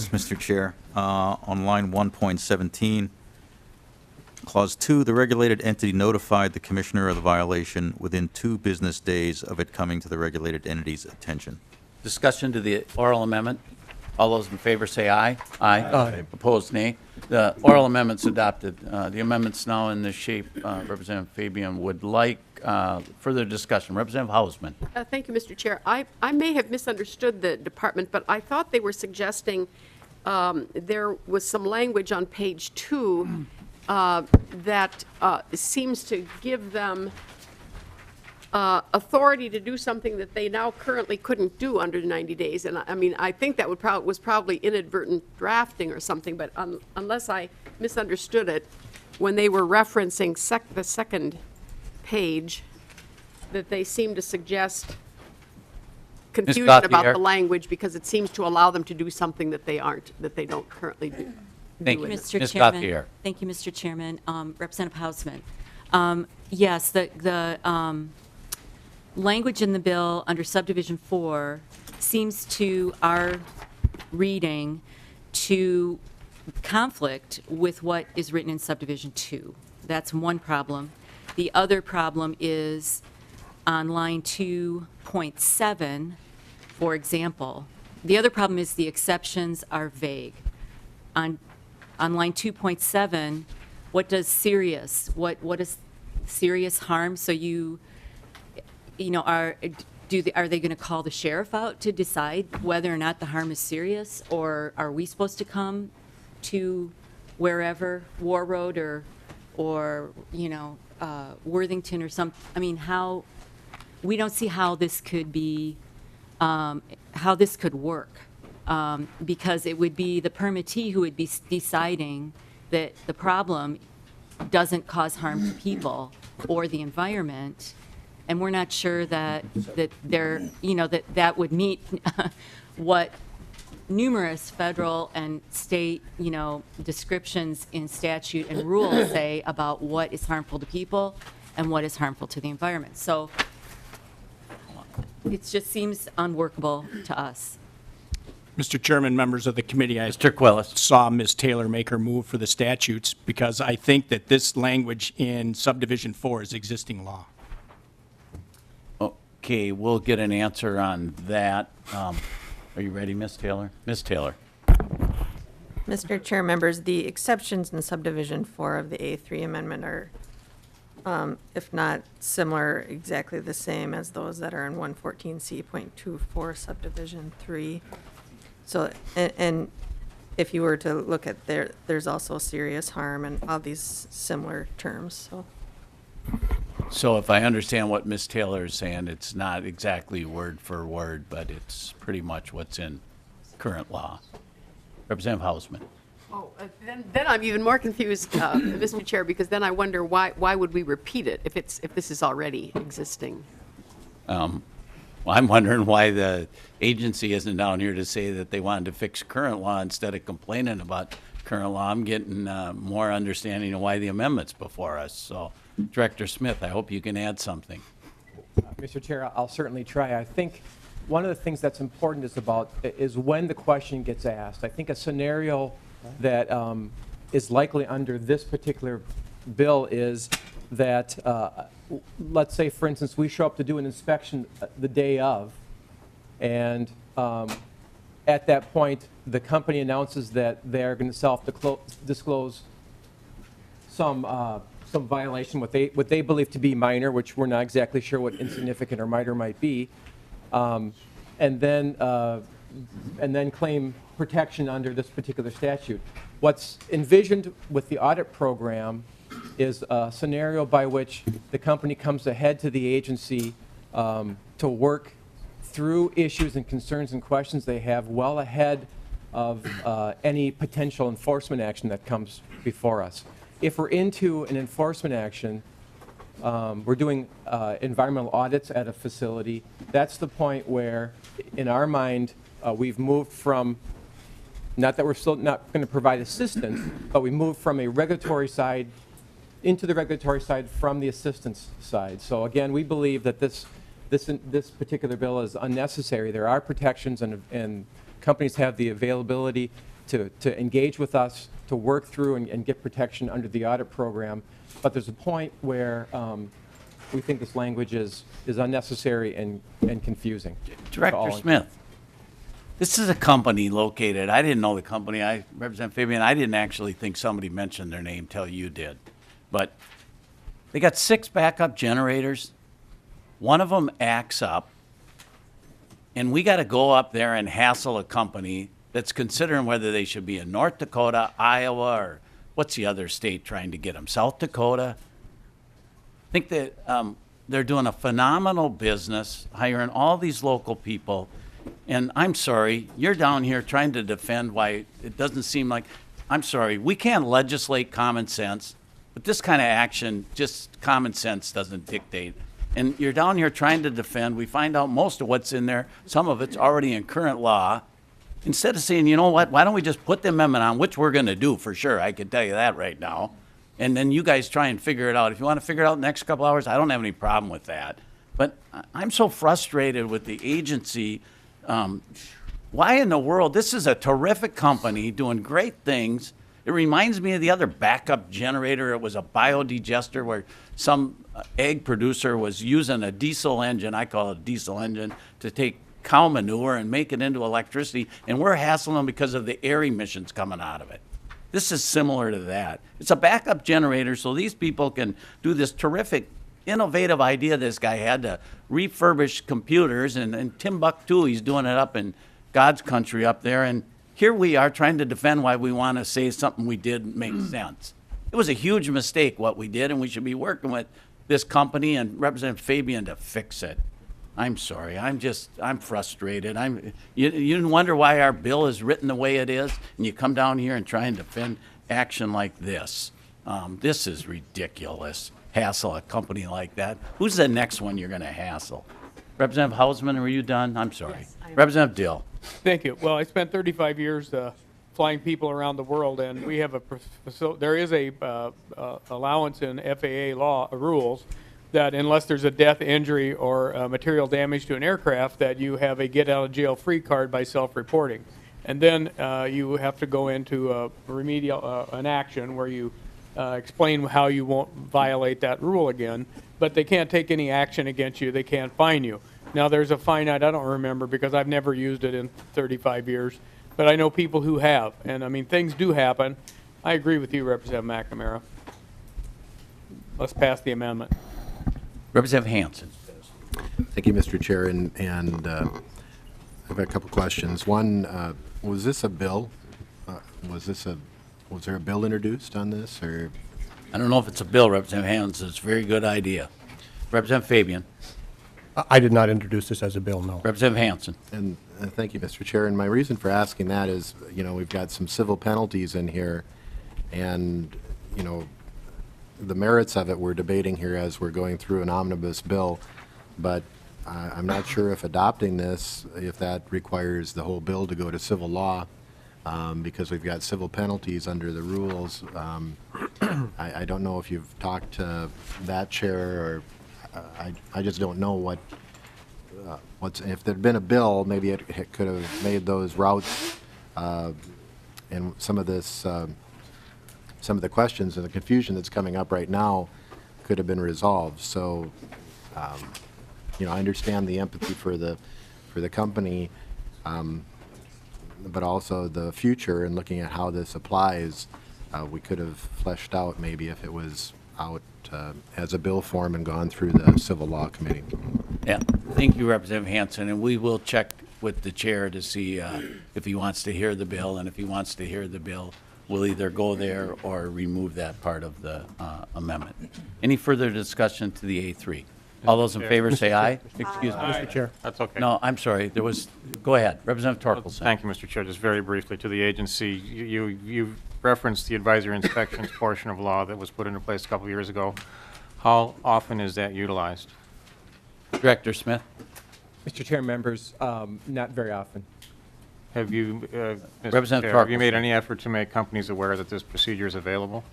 Mr. Chair. On line 1.17, Clause 2, the regulated entity notified the commissioner of the violation within 2 business days of it coming to the regulated entity's attention. Discussion to the oral amendment. All those in favor say aye. Aye. Opposed, nay. The oral amendment's adopted. The amendment's now in the shape Representative Fabian would like. Further discussion. Representative Hausman. Thank you, Mr. Chair. I may have misunderstood the department, but I thought they were suggesting there was some language on page 2 that seems to give them authority to do something that they now currently couldn't do under 90 days. And I mean, I think that was probably inadvertent drafting or something, but unless I misunderstood it, when they were referencing the second page, that they seem to suggest confusion about Gauthier. the language because it seems to allow them to do something that they don't currently do. Thank you. Mr. Ms. Chairman. Gauthier. Thank you, Mr. Chairman. Representative Hausman. Yes, the language in the bill under subdivision 4 seems to our reading to conflict with what is written in subdivision 2. That's one problem. The other problem is on line 2.7, for example. The other problem is the exceptions are vague. On line 2.7, what does serious, what is serious harm? So you know, are they going to call the sheriff out to decide whether or not the harm is serious, or are we supposed to come to wherever, War Road or you know, Worthington or some? I mean, we don't see how this could be, how this could work, because it would be the permittee who would be deciding that the problem doesn't cause harm to people or the environment. And we're not sure that they're, you know, that would meet what numerous federal and state, you know, descriptions in statute and rules say about what is harmful to people and what is harmful to the environment. So it just seems unworkable to us. Mr. Chairman, members of the committee, I Mr. Quillis. saw Ms. Taylor make her move for the statutes because I think that this language in subdivision 4 is existing law. Okay, we'll get an answer on that. Are you ready, Ms. Taylor? Ms. Taylor? Mr. Chair, members, the exceptions in subdivision 4 of the A3 amendment are, if not similar, exactly the same as those that are in 114C.24 subdivision 3. So, and if you were to look at there's also serious harm and all these similar terms, so. So if I understand what Ms. Taylor is saying, it's not exactly word for word, but it's pretty much what's in current law. Representative Hausman. Oh, then I'm even more confused, Mr. Chair, because then I wonder why would we repeat it if this is already existing? Well, I'm wondering why the agency isn't down here to say that they wanted to fix current law instead of complaining about current law. I'm getting more understanding of why the amendment's before us. So, Director Smith, I hope you can add something. Mr. Chair, I'll certainly try. I think one of the things that's important is when the question gets asked. I think a scenario that is likely under this particular bill is that, let's say, for instance, we show up to do an inspection the day of, and at that point, the company announces that they're going to self-disclose some violation, what they believe to be minor, which we're not exactly sure what insignificant or minor might be, and then claim protection under this particular statute. What's envisioned with the audit program is a scenario by which the company comes ahead to the agency to work through issues and concerns and questions they have well ahead of any potential enforcement action that comes before us. If we're into an enforcement action, we're doing environmental audits at a facility, that's the point where, in our mind, we've moved from, not that we're still not going to provide assistance, but we moved from a regulatory side into the regulatory side from the assistance side. So again, we believe that this particular bill is unnecessary. There are protections, and companies have the availability to engage with us, to work through and get protection under the audit program. But there's a point where we think this language is unnecessary and confusing. Director Smith, this is a company located, I didn't know the company, I represent Fabian, I didn't actually think somebody mentioned their name till you did. But they got 6 backup generators. One of them acts up, and we got to go up there and hassle a company that's considering whether they should be in North Dakota, Iowa, or what's the other state trying to get them? South Dakota? I think that they're doing a phenomenal business, hiring all these local people. And I'm sorry, you're down here trying to defend why it doesn't seem like, I'm sorry, we can't legislate common sense, but this kind of action, just common sense doesn't dictate. And you're down here trying to defend, we find out most of what's in there, some of it's already in current law. Instead of saying, you know what, why don't we just put the amendment on, which we're going to do for sure, I can tell you that right now. And then you guys try and figure it out. If you want to figure it out in the next couple hours, I don't have any problem with that. But I'm so frustrated with the agency. Why in the world? This is a terrific company doing great things. It reminds me of the other backup generator. It was a biodigester where some egg producer was using a diesel engine, I call it a diesel engine, to take cow manure and make it into electricity, and we're hassling them because of the air emissions coming out of it. This is similar to that. It's a backup generator so these people can do this terrific, innovative idea this guy had to refurbish computers, and in Timbuktu, he's doing it up in God's country up there, and here we are trying to defend why we want to say something we did make sense. It was a huge mistake what we did, and we should be working with this company and Representative Fabian to fix it. I'm sorry, I'm frustrated. You wonder why our bill is written the way it is, and you come down here and try and defend action like this. This is ridiculous. Hassle a company like that. Who's the next one you're going to hassle? Representative Hausman, were you done? I'm sorry. Yes, Representative Dill. Thank you. Well, I spent 35 years flying people around the world, and we have there is a allowance in FAA law rules that unless there's a death, injury, or material damage to an aircraft, that you have a get-out-of-jail-free card by self-reporting. And then you have to go into a remedial an action where you explain how you won't violate that rule again. But they can't take any action against you. They can't fine you. Now, there's a finite, I don't remember because I've never used it in 35 years, but I know people who have. And I mean, things do happen. I agree with you, Representative McNamara. Let's pass the amendment. Representative Hanson. Thank you, Mr. Chair, and I've got a couple questions. One, was this a bill? Was there a bill introduced on this, or? I don't know if it's a bill, Representative Hanson. It's a very good idea. Representative Fabian. I did not introduce this as a bill, no. Representative Hanson. And thank you, Mr. Chair. And my reason for asking that is, you know, we've got some civil penalties in here, and, you know, the merits of it we're debating here as we're going through an omnibus bill, but I'm not sure if adopting this, if that requires the whole bill to go to civil law, because we've got civil penalties under the rules. I don't know if you've talked to that chair, or I just don't know what's, if there'd been a bill, maybe it could have made those routes and some of this, some of the questions and the confusion that's coming up right now could have been resolved. So, you know, I understand the empathy for the company, but also the future and looking at how this applies. We could have fleshed out maybe if it was out as a bill form and gone through the Civil Law Committee. Yeah, thank you, Representative Hanson, and we will check with the chair to see if he wants to hear the bill, and if he wants to hear the bill, we'll either go there or remove that part of the amendment. Any further discussion to the A3? All those in favor say aye. Excuse me. Mr. Chair. That's okay. No, I'm sorry, there was, go ahead, Representative Torkelson. Thank you, Mr. Chair. Just very briefly to the agency, you referenced the advisory inspections portion of law that was put into place a couple of years ago. How often is that utilized? Director Smith. Mr. Chair, members, not very often. Have you, Representative Chair, have you Torkelson. made any effort to make companies aware that this procedure is available?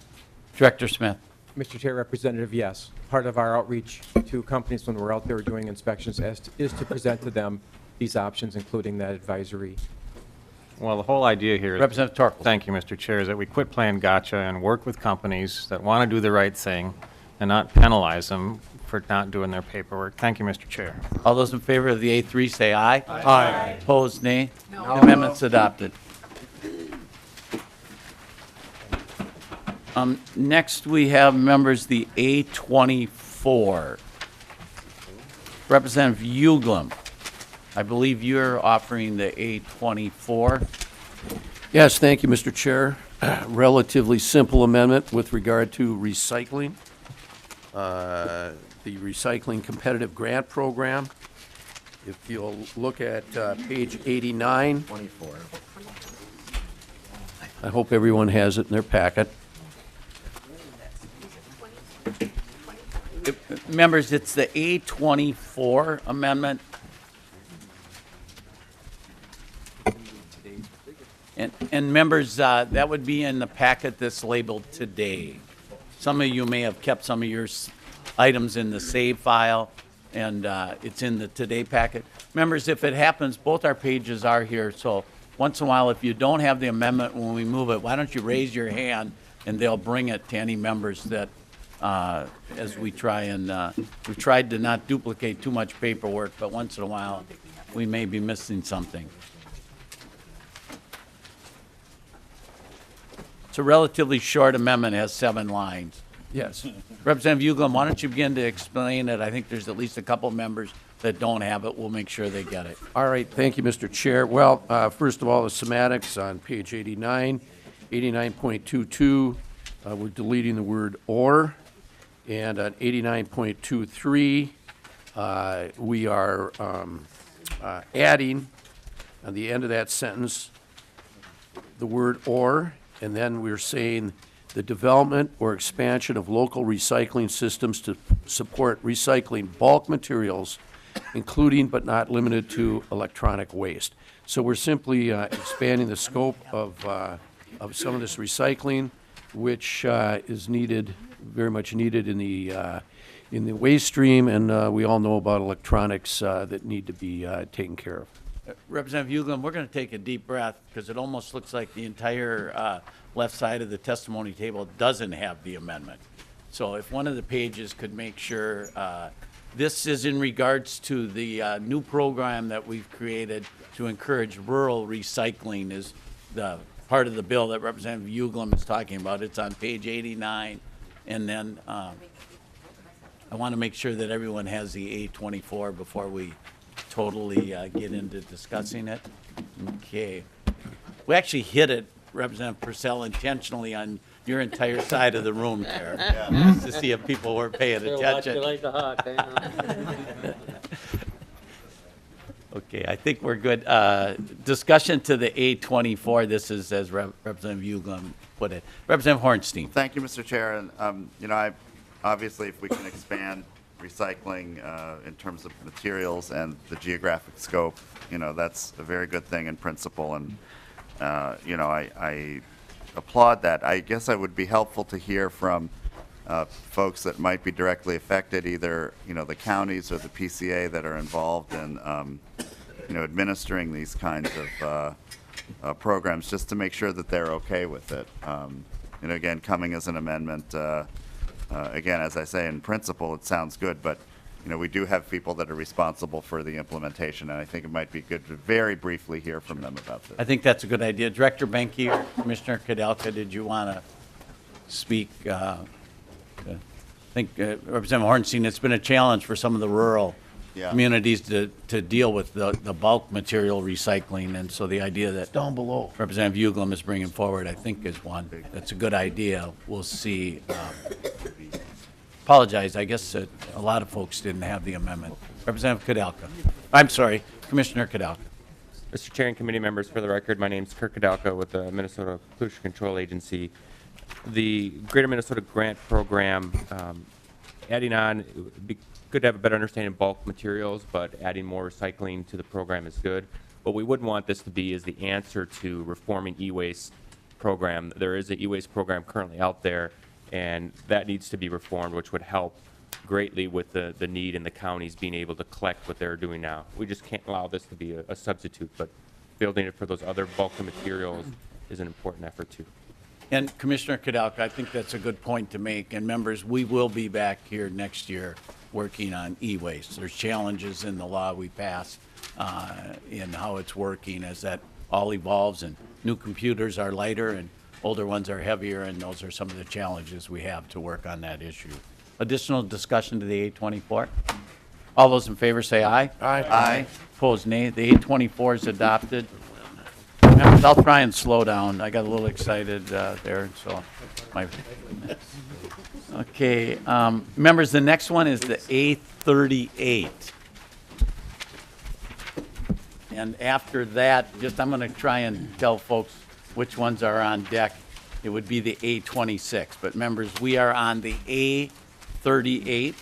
Director Smith. Mr. Chair, Representative, yes. Part of our outreach to companies when we're out there doing inspections is to present to them these options, including that advisory. Well, the whole idea here is, Representative Torkelson. thank you, Mr. Chair, is that we quit playing gotcha and work with companies that want to do the right thing and not penalize them for not doing their paperwork. Thank you, Mr. Chair. All those in favor of the A3 say aye. Aye. Opposed, nay. The amendment's adopted. Next, we have, members, the A24. Representative Uglum, I believe you're offering the A24. Yes, thank you, Mr. Chair. Relatively simple amendment with regard to recycling. The Recycling Competitive Grant Program. If you'll look at page 89. 24. I hope everyone has it in their packet. Members, it's the A24 amendment. And members, that would be in the packet that's labeled today. Some of you may have kept some of your items in the save file, and it's in the today packet. Members, if it happens, both our pages are here, so once in a while, if you don't have the amendment when we move it, why don't you raise your hand, and they'll bring it to any members that, as we try and, we've tried to not duplicate too much paperwork, but once in a while, we may be missing something. It's a relatively short amendment, it has 7 lines. Yes. Representative Uglum, why don't you begin to explain it? I think there's at least a couple members that don't have it. We'll make sure they get it. All right, thank you, Mr. Chair. Well, first of all, the semantics on page 89, 89.22, we're deleting the word "or," and on 89.23, we are adding on the end of that sentence the word "or," and then we're saying the development or expansion of local recycling systems to support recycling bulk materials, including but not limited to electronic waste. So we're simply expanding the scope of some of this recycling, which is needed, very much needed in the waste stream, and we all know about electronics that need to be taken care of. Representative Uglum, we're going to take a deep breath because it almost looks like the entire left side of the testimony table doesn't have the amendment. So if one of the pages could make sure This is in regards to the new program that we've created to encourage rural recycling is the part of the bill that Representative Uglem is talking about. It's on page 89. And then I want to make sure that everyone has the A24 before we totally get into discussing it. Okay. We actually hit it, Representative Purcell, intentionally on your entire side of the room there, just to see if people were paying attention. Okay, I think we're good. Discussion to the A24. This is as Representative Uglem put it. Representative Hornstein. Thank you, Mr. Chair. And, you know, obviously, if we can expand recycling in terms of materials and the geographic scope, you know, that's a very good thing in principle. And, you know, I applaud that. I guess it would be helpful to hear from folks that might be directly affected, either, you know, the counties or the PCA that are involved in, you know, administering these kinds of programs, just to make sure that they're okay with it. You know, again, coming as an amendment, again, as I say, in principle, it sounds good, but, you know, we do have people that are responsible for the implementation, and I think it might be good to very briefly hear from them about this. I think that's a good idea. Director Benke or Commissioner Kudelka, did you want to speak? I think Representative Hornstein, it's been a challenge for some of the rural communities to deal with the bulk material recycling, and so the idea that down below Representative Uglem is bringing forward, I think, is one that's a good idea. We'll see. Apologize, I guess a lot of folks didn't have the amendment. Representative Kudelka. I'm sorry, Commissioner Kudelka. Mr. Chair and committee members, for the record, my name is Kirk Kudelka with the Minnesota Pollution Control Agency. The Greater Minnesota Grant Program, adding on, it would be good to have a better understanding of bulk materials, but adding more recycling to the program is good. What we would want this to be is the answer to reforming e-waste program. There is an e-waste program currently out there, and that needs to be reformed, which would help greatly with the need in the counties being able to collect what they're doing now. We just can't allow this to be a substitute, but building it for those other bulk materials is an important effort too. And Commissioner Kudelka, I think that's a good point to make. And members, we will be back here next year working on e-waste. There's challenges in the law we passed in how it's working as that all evolves, and new computers are lighter and older ones are heavier, and those are some of the challenges we have to work on that issue. Additional discussion to the A24? All those in favor say aye. Aye. Aye. Opposed, nay. The A24 is adopted. Members, I'll try and slow down. I got a little excited there, so okay, members, the next one is the A38. And after that, I'm going to try and tell folks which ones are on deck. It would be the A26. But members, we are on the A38.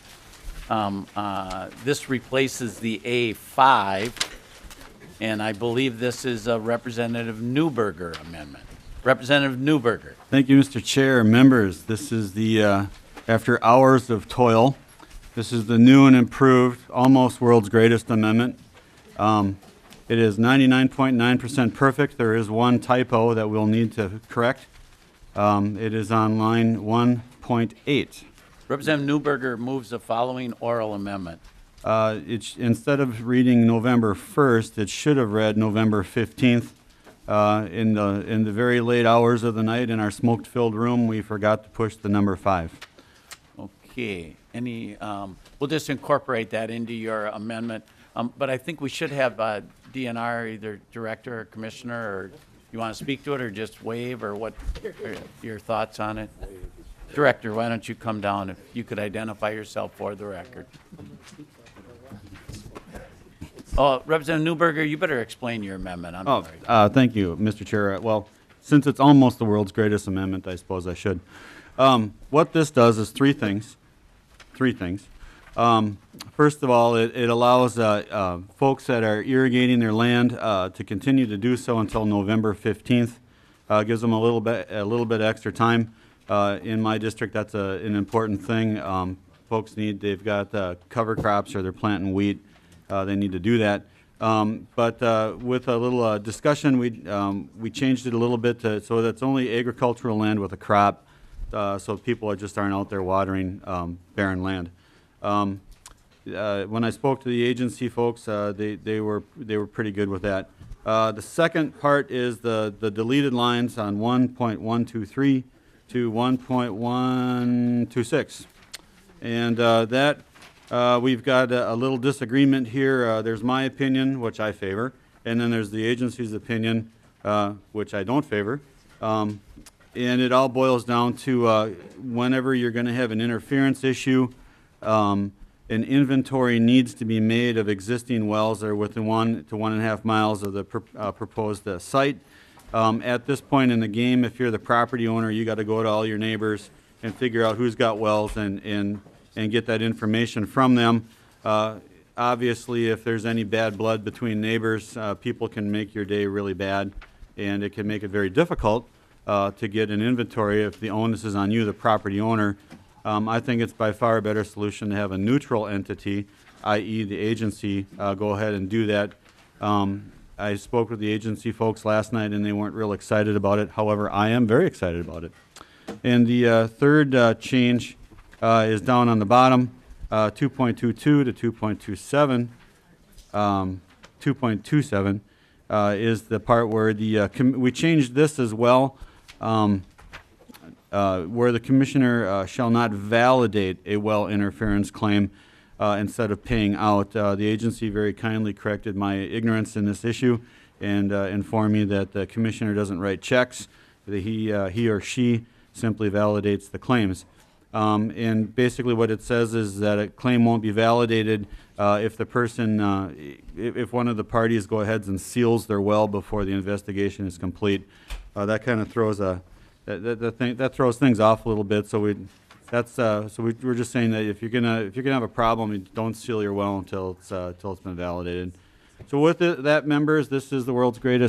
This replaces the A5. And I believe this is a Representative Newberger amendment. Representative Newberger. Thank you, Mr. Chair. Members, this is the, after hours of toil, this is the new and improved, almost world's greatest amendment. It is 99.9% perfect. There is one typo that we'll need to correct. It is on line 1.8. Representative Newberger moves the following oral amendment. Instead of reading November 1st, it should have read November 15th. In the very late hours of the night in our smoke-filled room, we forgot to push the number 5. Okay. We'll just incorporate that into your amendment. But I think we should have DNR, either director or commissioner, or you want to speak to it or just waive, or what are your thoughts on it? Director, why don't you come down if you could identify yourself for the record. Oh, Representative Newberger, you better explain your amendment. I'm sorry. Thank you, Mr. Chair. Well, since it's almost the world's greatest amendment, I suppose I should. What this does is three things. First of all, it allows folks that are irrigating their land to continue to do so until November 15th. Gives them a little bit extra time. In my district, that's an important thing. Folks they've got cover crops or they're planting wheat. They need to do that. But with a little discussion, we changed it a little bit so that it's only agricultural land with a crop, so people just aren't out there watering barren land. when I spoke to the agency folks, they were pretty good with that. The second part is the deleted lines on 1.123 to 1.126. And that, we've got a little disagreement here. There's my opinion, which I favor, and then there's the agency's opinion, which I don't favor. And it all boils down to whenever you're going to have an interference issue, an inventory needs to be made of existing wells that are within 1 to 1.5 miles of the proposed site. At this point in the game, if you're the property owner, you got to go to all your neighbors and figure out who's got wells and get that information from them. Obviously, if there's any bad blood between neighbors, people can make your day really bad, and it can make it very difficult to get an inventory if the onus is on you, the property owner. I think it's by far a better solution to have a neutral entity, i.e. the agency, go ahead and do that. I spoke with the agency folks last night, and they weren't real excited about it. However, I am very excited about it. And the third change is down on the bottom, 2.22 to 2.27. 2.27 is the part where we changed this as well. Where the commissioner shall not validate a well interference claim instead of paying out. The agency very kindly corrected my ignorance in this issue and informed me that the commissioner doesn't write checks, that he or she simply validates the claims. And basically what it says is that a claim won't be validated if the person, if one of the parties go ahead and seals their well before the investigation is complete. That kind of throws that throws things off a little bit. So we're just saying that if you're gonna have a problem, you don't seal your well until it's been validated. So with that, members, this is the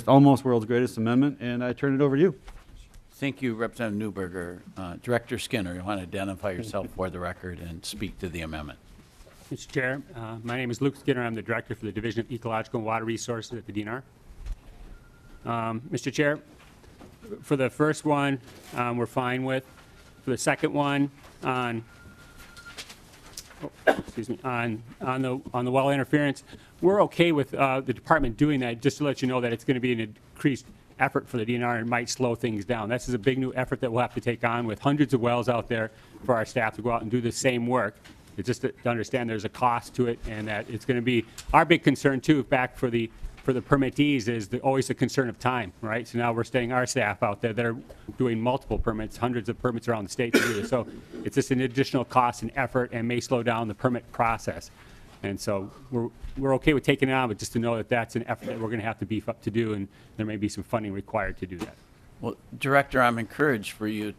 almost world's greatest amendment, and I turn it over to you. Thank you, Representative Newberger. Director Skinner, you want to identify yourself for the record and speak to the amendment. Mr. Chair, my name is Luke Skinner. I'm the Director for the Division of Ecological and Water Resources at the DNR. Mr. Chair, for the first one, we're fine with. For the second one, on the well interference, we're okay with the department doing that. Just to let you know that it's going to be an increased effort for the DNR and might slow things down. This is a big new effort that we'll have to take on with hundreds of wells out there for our staff to go out and do the same work. It's just to understand there's a cost to it, and that it's going to be our big concern too. Back for the permittees is always the concern of time, right? So now we're staying our staff out there that are doing multiple permits, hundreds of permits around the state to do this. So it's just an additional cost and effort, and may slow down the permit process. And so we're okay with taking it on, but just to know that that's an effort that we're going to have to beef up to do, and there may be some funding required to do that. Well, Director, I'm encouraged for you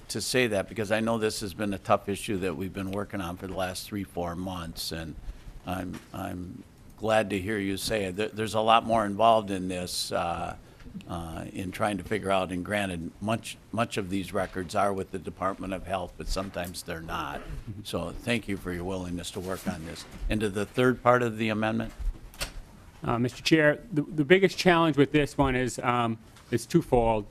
to say that, because I know this has been a tough issue that we've been working on for the last 3-4 months, and I'm glad to hear you say it. There's a lot more involved in this in trying to figure out, and granted, much of these records are with the Department of Health, but sometimes they're not. So thank you for your willingness to work on this. And to the third part of the amendment? Mr. Chair, the biggest challenge with this one is twofold.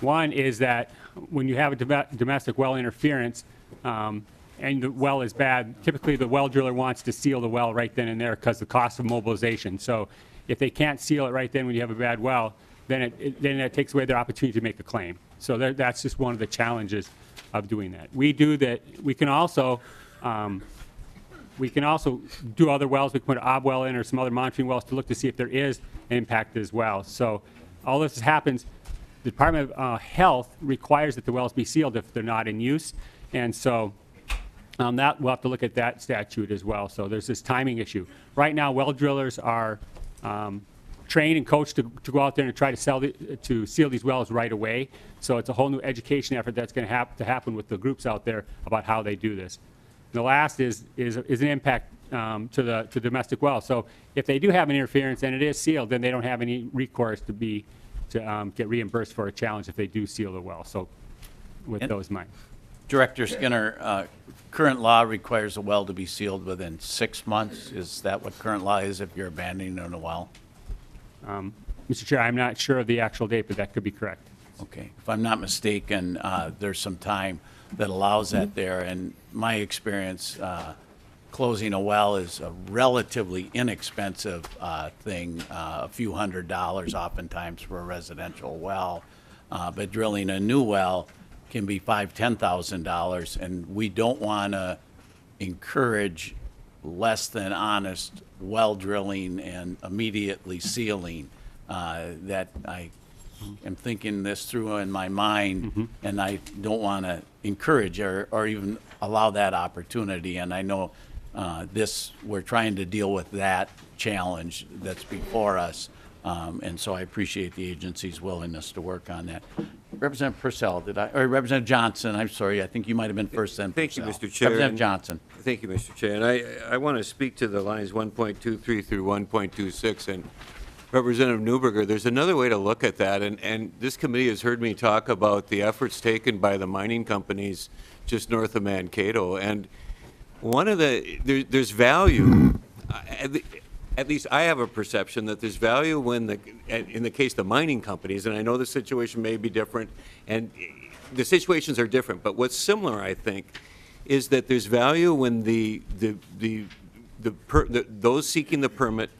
One is that when you have a domestic well interference, and the well is bad, typically the well driller wants to seal the well right then and there because of the cost of mobilization. So if they can't seal it right then when you have a bad well, then that takes away their opportunity to make a claim. So that's just one of the challenges of doing that. We do that. We can also do other wells. We can put an ob well in or some other monitoring wells to look to see if there is an impact as well. So all this happens. The Department of Health requires that the wells be sealed if they're not in use, and so that we'll have to look at that statute as well. So there's this timing issue. Right now, well drillers are trained and coached to go out there and try to seal these wells right away. So it's a whole new education effort that's going to happen with the groups out there about how they do this. And the last is an impact to domestic wells. So if they do have an interference and it is sealed, then they don't have any recourse to get reimbursed for a challenge if they do seal the well. So with those in mind. Director Skinner, current law requires a well to be sealed within 6 months. Is that what current law is if you're abandoning a well? Mr. Chair, I'm not sure of the actual date, but that could be correct. Okay. If I'm not mistaken, there's some time that allows that there. And my experience, closing a well is a relatively inexpensive thing, a few $100s oftentimes for a residential well. But drilling a new well can be $5,000, $10,000, and we don't want to encourage less than honest well drilling and immediately sealing. That I am thinking this through in my mind, and I don't want to encourage or even allow that opportunity. And I know we're trying to deal with that challenge that's before us. And so I appreciate the agency's willingness to work on that. Representative Purcell, or Representative Johnson, I'm sorry, I think you might have been first then. Thank you, Purcell. Mr. Chair. Representative Johnson. Thank you, Mr. Chair. And I want to speak to the lines 1.23 through 1.26. And Representative Newberger, there's another way to look at that. And this committee has heard me talk about the efforts taken by the mining companies just north of Mankato. And one of there's value. At least I have a perception that there's value when in the case of the mining companies, and I know the situation may be different, and the situations are different, but what's similar, I think, is that there's value when those seeking the permit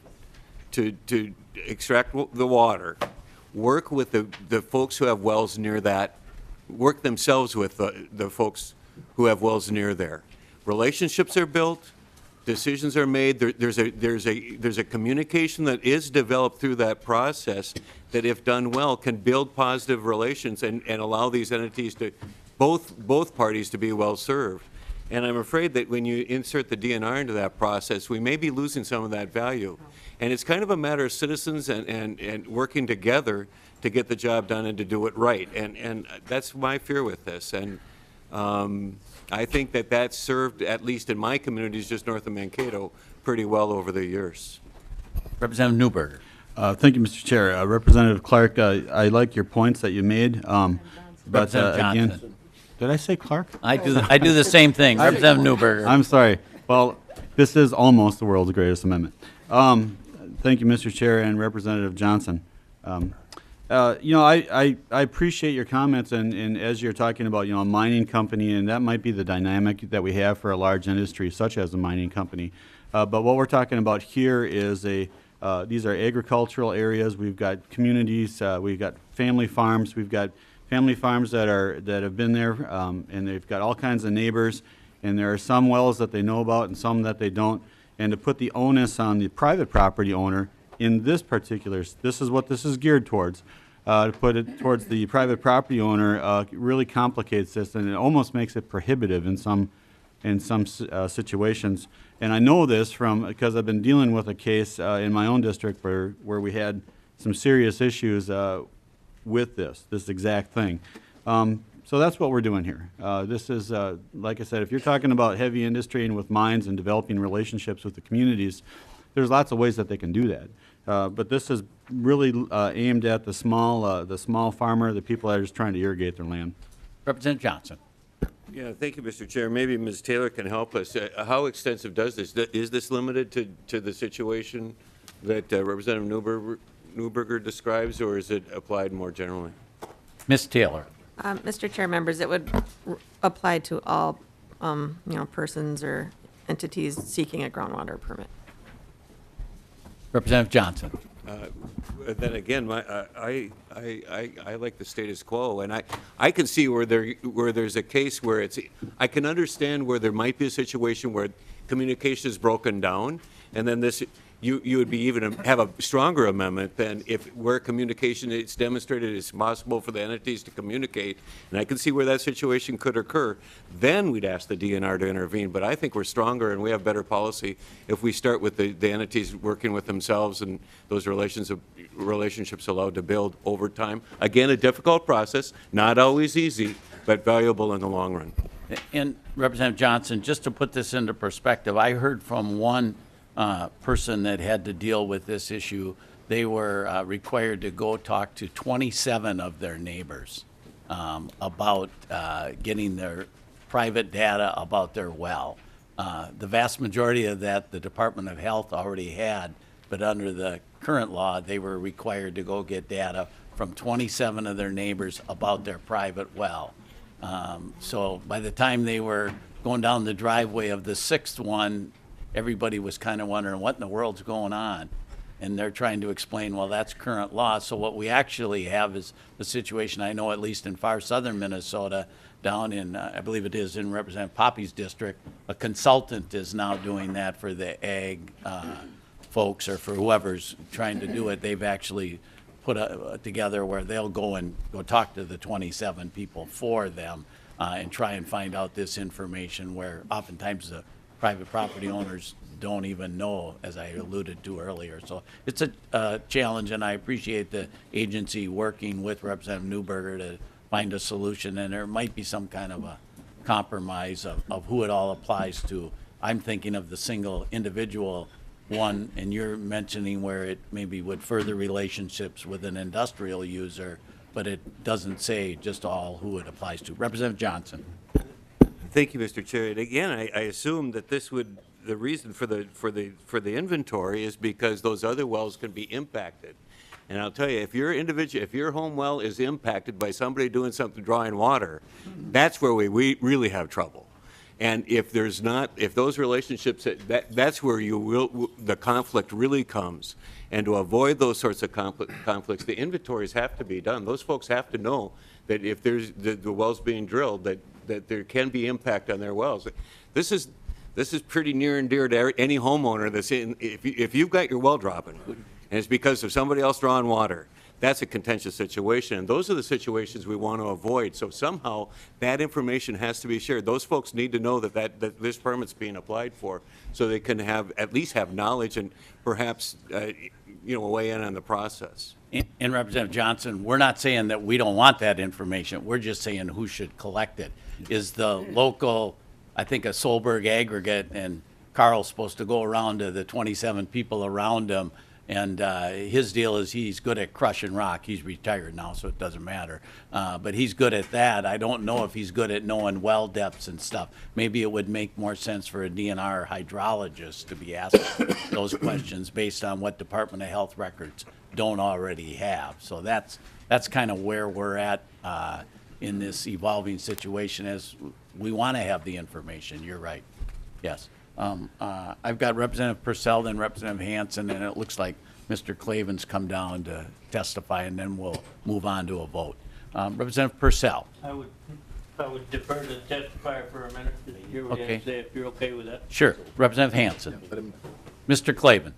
to extract the water work with the folks who have wells near that, work themselves with the folks who have wells near there. Relationships are built. Decisions are made. There's a communication that is developed through that process that, if done well, can build positive relations and allow these entities to, both parties, to be well served. And I'm afraid that when you insert the DNR into that process, we may be losing some of that value. And it's kind of a matter of citizens and working together to get the job done and to do it right. And that's my fear with this. And I think that served, at least in my communities just north of Mankato, pretty well over the years. Representative Newberger. Thank you, Mr. Chair. Representative Clark, I like your points that you made. But Representative again, Johnson. did I say Clark? I do the same thing. Representative Newberger. I'm sorry. Well, this is almost the world's greatest amendment. Thank you, Mr. Chair, and Representative Johnson. I appreciate your comments, and as you're talking about, a mining company, and that might be the dynamic that we have for a large industry such as a mining company. But what we're talking about here is these are agricultural areas. We've got communities. We've got family farms. We've got family farms that have been there, and they've got all kinds of neighbors. And there are some wells that they know about and some that they don't. And to put the onus on the private property owner in this particular, this is what this is geared towards. To put it towards the private property owner really complicates this, and it almost makes it prohibitive in some situations. And I know this because I've been dealing with a case in my own district where we had some serious issues with this exact thing. So that's what we're doing here. This is, like I said, if you're talking about heavy industry and with mines and developing relationships with the communities, there's lots of ways that they can do that. But this is really aimed at the small farmer, the people that are just trying to irrigate their land. Representative Johnson. Yeah, thank you, Mr. Chair. Maybe Ms. Taylor can help us. How extensive does this? Is this limited to the situation that Representative Newberger describes, or is it applied more generally? Ms. Taylor. Mr. Chair, members, it would apply to all, persons or entities seeking a groundwater permit. Representative Johnson. Then again, I like the status quo, and I can see where there's a case where I can understand where there might be a situation where communication is broken down, and then you would be even have a stronger amendment than where communication is demonstrated it's possible for the entities to communicate, and I can see where that situation could occur. Then we'd ask the DNR to intervene, but I think we're stronger and we have better policy if we start with the entities working with themselves and those relationships allowed to build over time. Again, a difficult process, not always easy, but valuable in the long run. And Representative Johnson, just to put this into perspective, I heard from one person that had to deal with this issue. They were required to go talk to 27 of their neighbors about getting their private data about their well. The vast majority of that the Department of Health already had, but under the current law, they were required to go get data from 27 of their neighbors about their private well. So by the time they were going down the driveway of the sixth one, everybody was kind of wondering what in the world's going on. And they're trying to explain, well, that's current law. So what we actually have is the situation, I know at least in far southern Minnesota, down in, I believe it is in Representative Poppy's district, a consultant is now doing that for the ag folks or for whoever's trying to do it. They've actually put together where they'll go talk to the 27 people for them and try and find out this information, where oftentimes the private property owners don't even know, as I alluded to earlier. So it's a challenge, and I appreciate the agency working with Representative Newberger to find a solution, and there might be some kind of a compromise of who it all applies to. I'm thinking of the single individual one, and you're mentioning where it maybe would further relationships with an industrial user, but it doesn't say just all who it applies to. Representative Johnson. Thank you, Mr. Chair. And again, I assume that this would, the reason for the inventory is because those other wells can be impacted. And I'll tell you, if your home well is impacted by somebody doing something, drawing water, that's where we really have trouble. And if those relationships, that's where the conflict really comes. And to avoid those sorts of conflicts, the inventories have to be done. Those folks have to know that if there's the well's being drilled, that there can be impact on their wells. This is pretty near and dear to any homeowner that's in. If you've got your well dropping, and it's because of somebody else drawing water, that's a contentious situation, and those are the situations we want to avoid. So somehow that information has to be shared. Those folks need to know that this permit's being applied for, so they can at least have knowledge and perhaps weigh in on the process. And Representative Johnson, we're not saying that we don't want that information. We're just saying who should collect it. Is the local, I think, a Solberg aggregate, and Carl's supposed to go around to the 27 people around him, and his deal is he's good at crushing rock. He's retired now, so it doesn't matter. But he's good at that. I don't know if he's good at knowing well depths and stuff. Maybe it would make more sense for a DNR hydrologist to be asking those questions based on what Department of Health records don't already have. So that's kind of where we're at in this evolving situation, as we want to have the information. You're right. Yes. I've got Representative Purcell, then Representative Hansen, and it looks like Mr. Clavin's come down to testify, and then we'll move on to a vote. Representative Purcell. I would defer to the testifier for a minute to hear what he has to say, if you're okay with that. Sure. Representative Hansen. Mr. Clavin.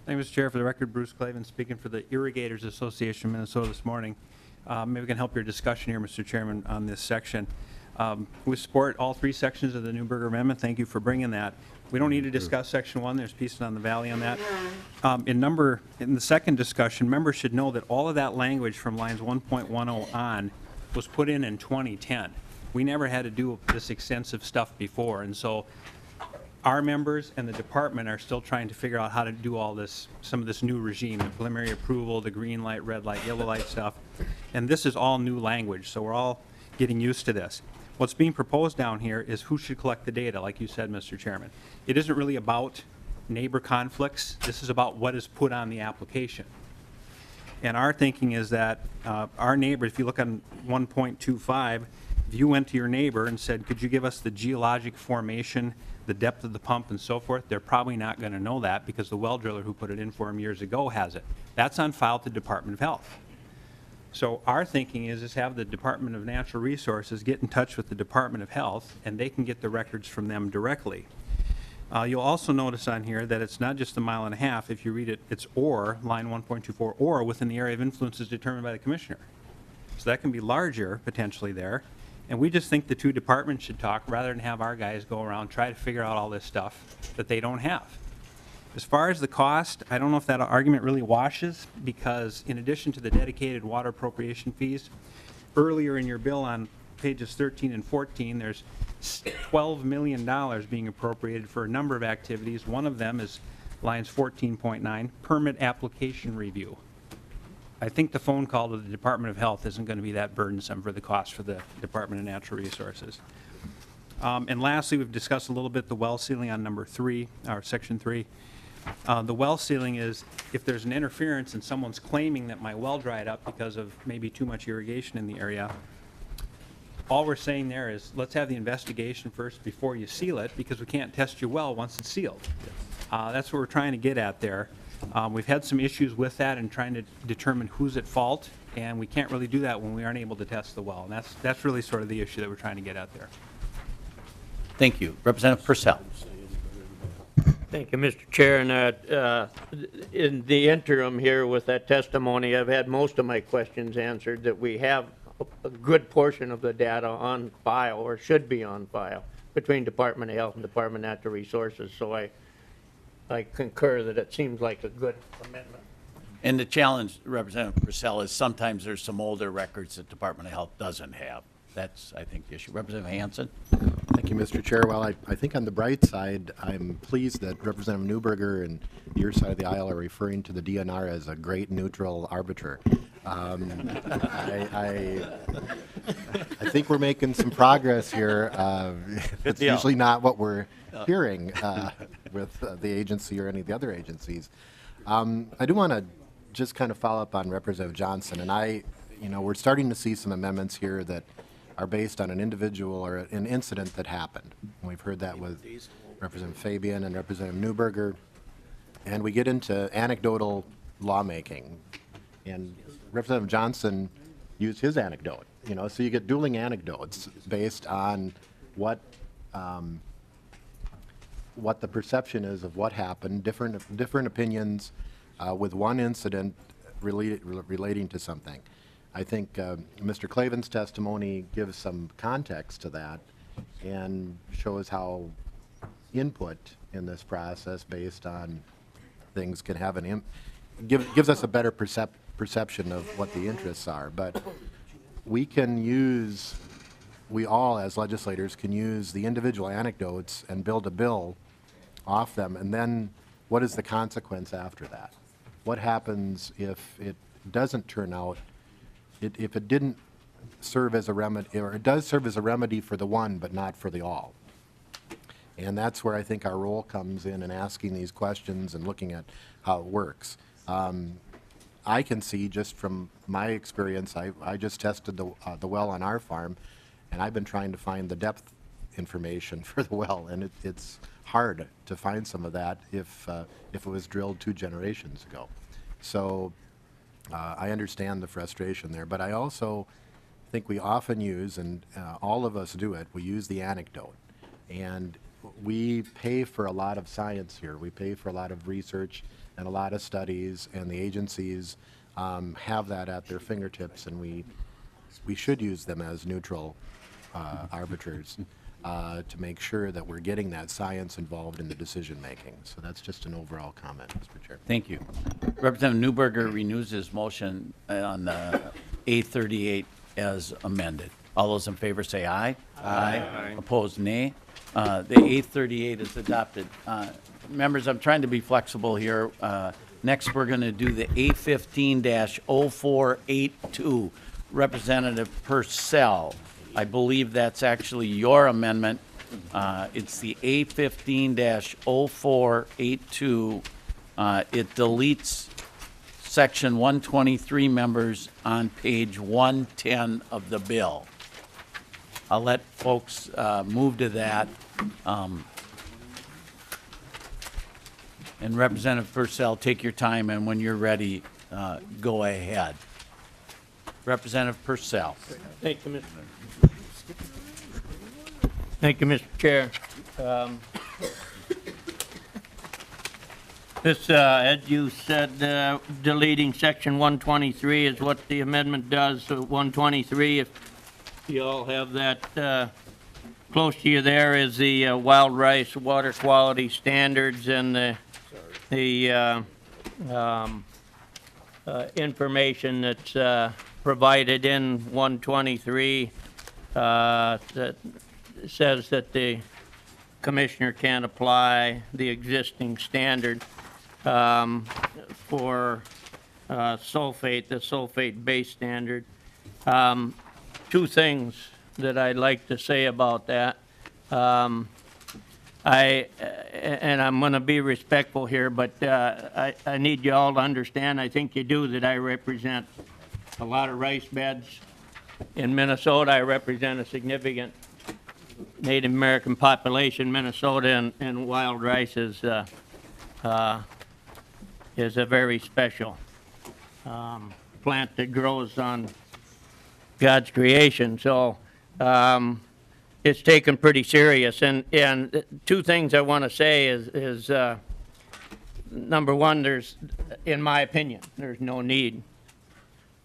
Thank you, Mr. Chair. For the record, Bruce Clavin, speaking for the Irrigators Association of Minnesota this morning. Maybe we can help your discussion here, Mr. Chairman, on this section. We support all three sections of the Newberger Amendment. Thank you for bringing that. We don't need to discuss Section 1. There's pieces on the Valley on that. In the second discussion, members should know that all of that language from lines 1.10 on was put in 2010. We never had to do this extensive stuff before, and so our members and the department are still trying to figure out how to do all this, some of this new regime, the preliminary approval, the green light, red light, yellow light stuff. And this is all new language, so we're all getting used to this. What's being proposed down here is who should collect the data, like you said, Mr. Chairman. It isn't really about neighbor conflicts. This is about what is put on the application. And our thinking is that our neighbor, if you look on 1.25, if you went to your neighbor and said, could you give us the geologic formation, the depth of the pump and so forth, they're probably not going to know that because the well driller who put it in for him years ago has it. That's on file at the Department of Health. So our thinking is have the Department of Natural Resources get in touch with the Department of Health, and they can get the records from them directly. You'll also notice on here that it's not just a mile and a half. If you read it, it's or, line 1.24, or within the area of influence is determined by the commissioner. So that can be larger, potentially there. And we just think the two departments should talk rather than have our guys go around, try to figure out all this stuff that they don't have. As far as the cost, I don't know if that argument really washes, because in addition to the dedicated water appropriation fees, earlier in your bill on pages 13 and 14, there's $12 million being appropriated for a number of activities. One of them is lines 14.9, permit application review. I think the phone call to the Department of Health isn't going to be that burdensome for the cost for the Department of Natural Resources. And lastly, we've discussed a little bit the well sealing on number 3, or section 3. The well sealing is if there's an interference and someone's claiming that my well dried up because of maybe too much irrigation in the area, all we're saying there is, let's have the investigation first before you seal it, because we can't test your well once it's sealed. That's what we're trying to get at there. We've had some issues with that and trying to determine who's at fault, and we can't really do that when we aren't able to test the well. And that's really sort of the issue that we're trying to get at there. Thank you. Representative Purcell. Thank you, Mr. Chair. And in the interim here with that testimony, I've had most of my questions answered, that we have a good portion of the data on file, or should be on file, between Department of Health and Department of Natural Resources. So I concur that it seems like a good amendment. And the challenge, Representative Purcell, is sometimes there's some older records that Department of Health doesn't have. That's, I think, the issue. Representative Hansen? Thank you, Mr. Chair. Well, I think on the bright side, I'm pleased that Representative Newberger and your side of the aisle are referring to the DNR as a great neutral arbiter. I think we're making some progress here. It's usually not what we're hearing with the agency or any of the other agencies. I do want to just kind of follow up on Representative Johnson, and we're starting to see some amendments here that are based on an individual or an incident that happened. We've heard that with Representative Fabian and Representative Newberger, and we get into anecdotal lawmaking. And Representative Johnson used his anecdote, so you get dueling anecdotes based on what the perception is of what happened, different opinions with one incident relating to something. I think Mr. Clavin's testimony gives some context to that and shows how input in this process based on things can have gives us a better perception of what the interests are. But we all as legislators can use the individual anecdotes and build a bill off them, and then what is the consequence after that? What happens if it doesn't turn out, if it didn't serve as a remedy, or it does serve as a remedy for the one but not for the all? And that's where I think our role comes in asking these questions and looking at how it works. I can see just from my experience, I just tested the well on our farm, and I've been trying to find the depth information for the well, and it's hard to find some of that if it was drilled 2 generations ago. So I understand the frustration there, but I also think we often use, and all of us do it, we use the anecdote. And we pay for a lot of science here. We pay for a lot of research and a lot of studies, and the agencies have that at their fingertips, and we should use them as neutral arbiters to make sure that we're getting that science involved in the decision making. So that's just an overall comment, Mr. Chair. Thank you. Representative Newberger renews his motion on A38 as amended. All those in favor say aye. Aye. Opposed, nay. The A38 is adopted. Members, I'm trying to be flexible here. Next, we're going to do the A15-0482. Representative Purcell. I believe that's actually your amendment. It's the A15-0482. It deletes section 123, members, on page 110 of the bill. I'll let folks move to that. And Representative Purcell, take your time, and when you're ready, go ahead. Representative Purcell. Thank you, Mr. Thank you, Mr. Chair. This, as you said, deleting section 123 is what the amendment does. So 123, if you all have that close to you there, is the wild rice water quality standards and the information that's provided in 123 that says that the commissioner can apply the existing standard for sulfate, the sulfate-based standard. 2 things that I'd like to say about that. And I'm going to be respectful here, but I need you all to understand, I think you do, that I represent a lot of rice beds in Minnesota. I represent a significant Native American population. Minnesota and wild rice is a very special plant that grows on God's creation. So it's taken pretty serious. And two things I want to say is number one, in my opinion, there's no need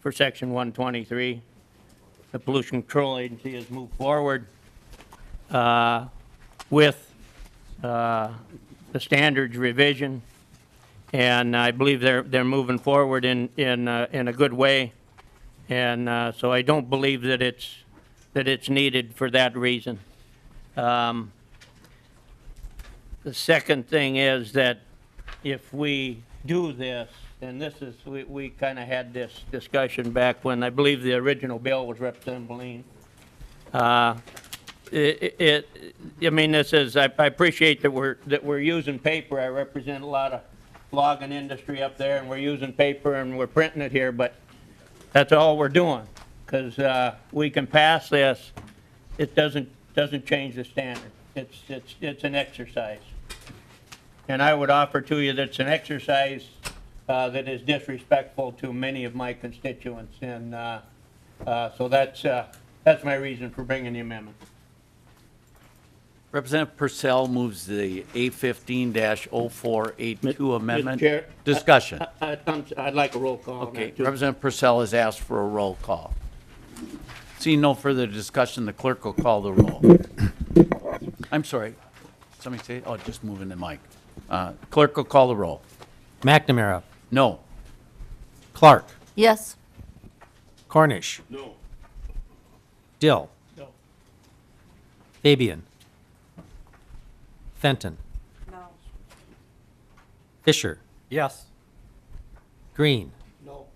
for Section 123. The Pollution Control Agency has moved forward with the standards revision, and I believe they're moving forward in a good way, and so I don't believe that it's needed for that reason. The second thing is that if we do this, and this is, we kind of had this discussion back when I believe the original bill was Representative Moline. I mean, this is, I appreciate that we're using paper. I represent a lot of logging industry up there, and we're using paper and we're printing it here, but that's all we're doing, because we can pass this. It doesn't change the standard. It's an exercise. And I would offer to you that it's an exercise that is disrespectful to many of my constituents, and so that's my reason for bringing the amendment. Representative Purcell moves the A15-0482 amendment. Mr. Chair, Discussion. I'd like a roll call. on Okay, that, too. Representative Purcell has asked for a roll call. Seeing no further discussion, the clerk will call the roll. I'm sorry, somebody say, oh, just moving the mic. Clerk will call the roll. McNamara. No. Clark. Yes. Cornish. No. Dill. No. Fabian. Fenton. No. Fisher. Yes. Green. No.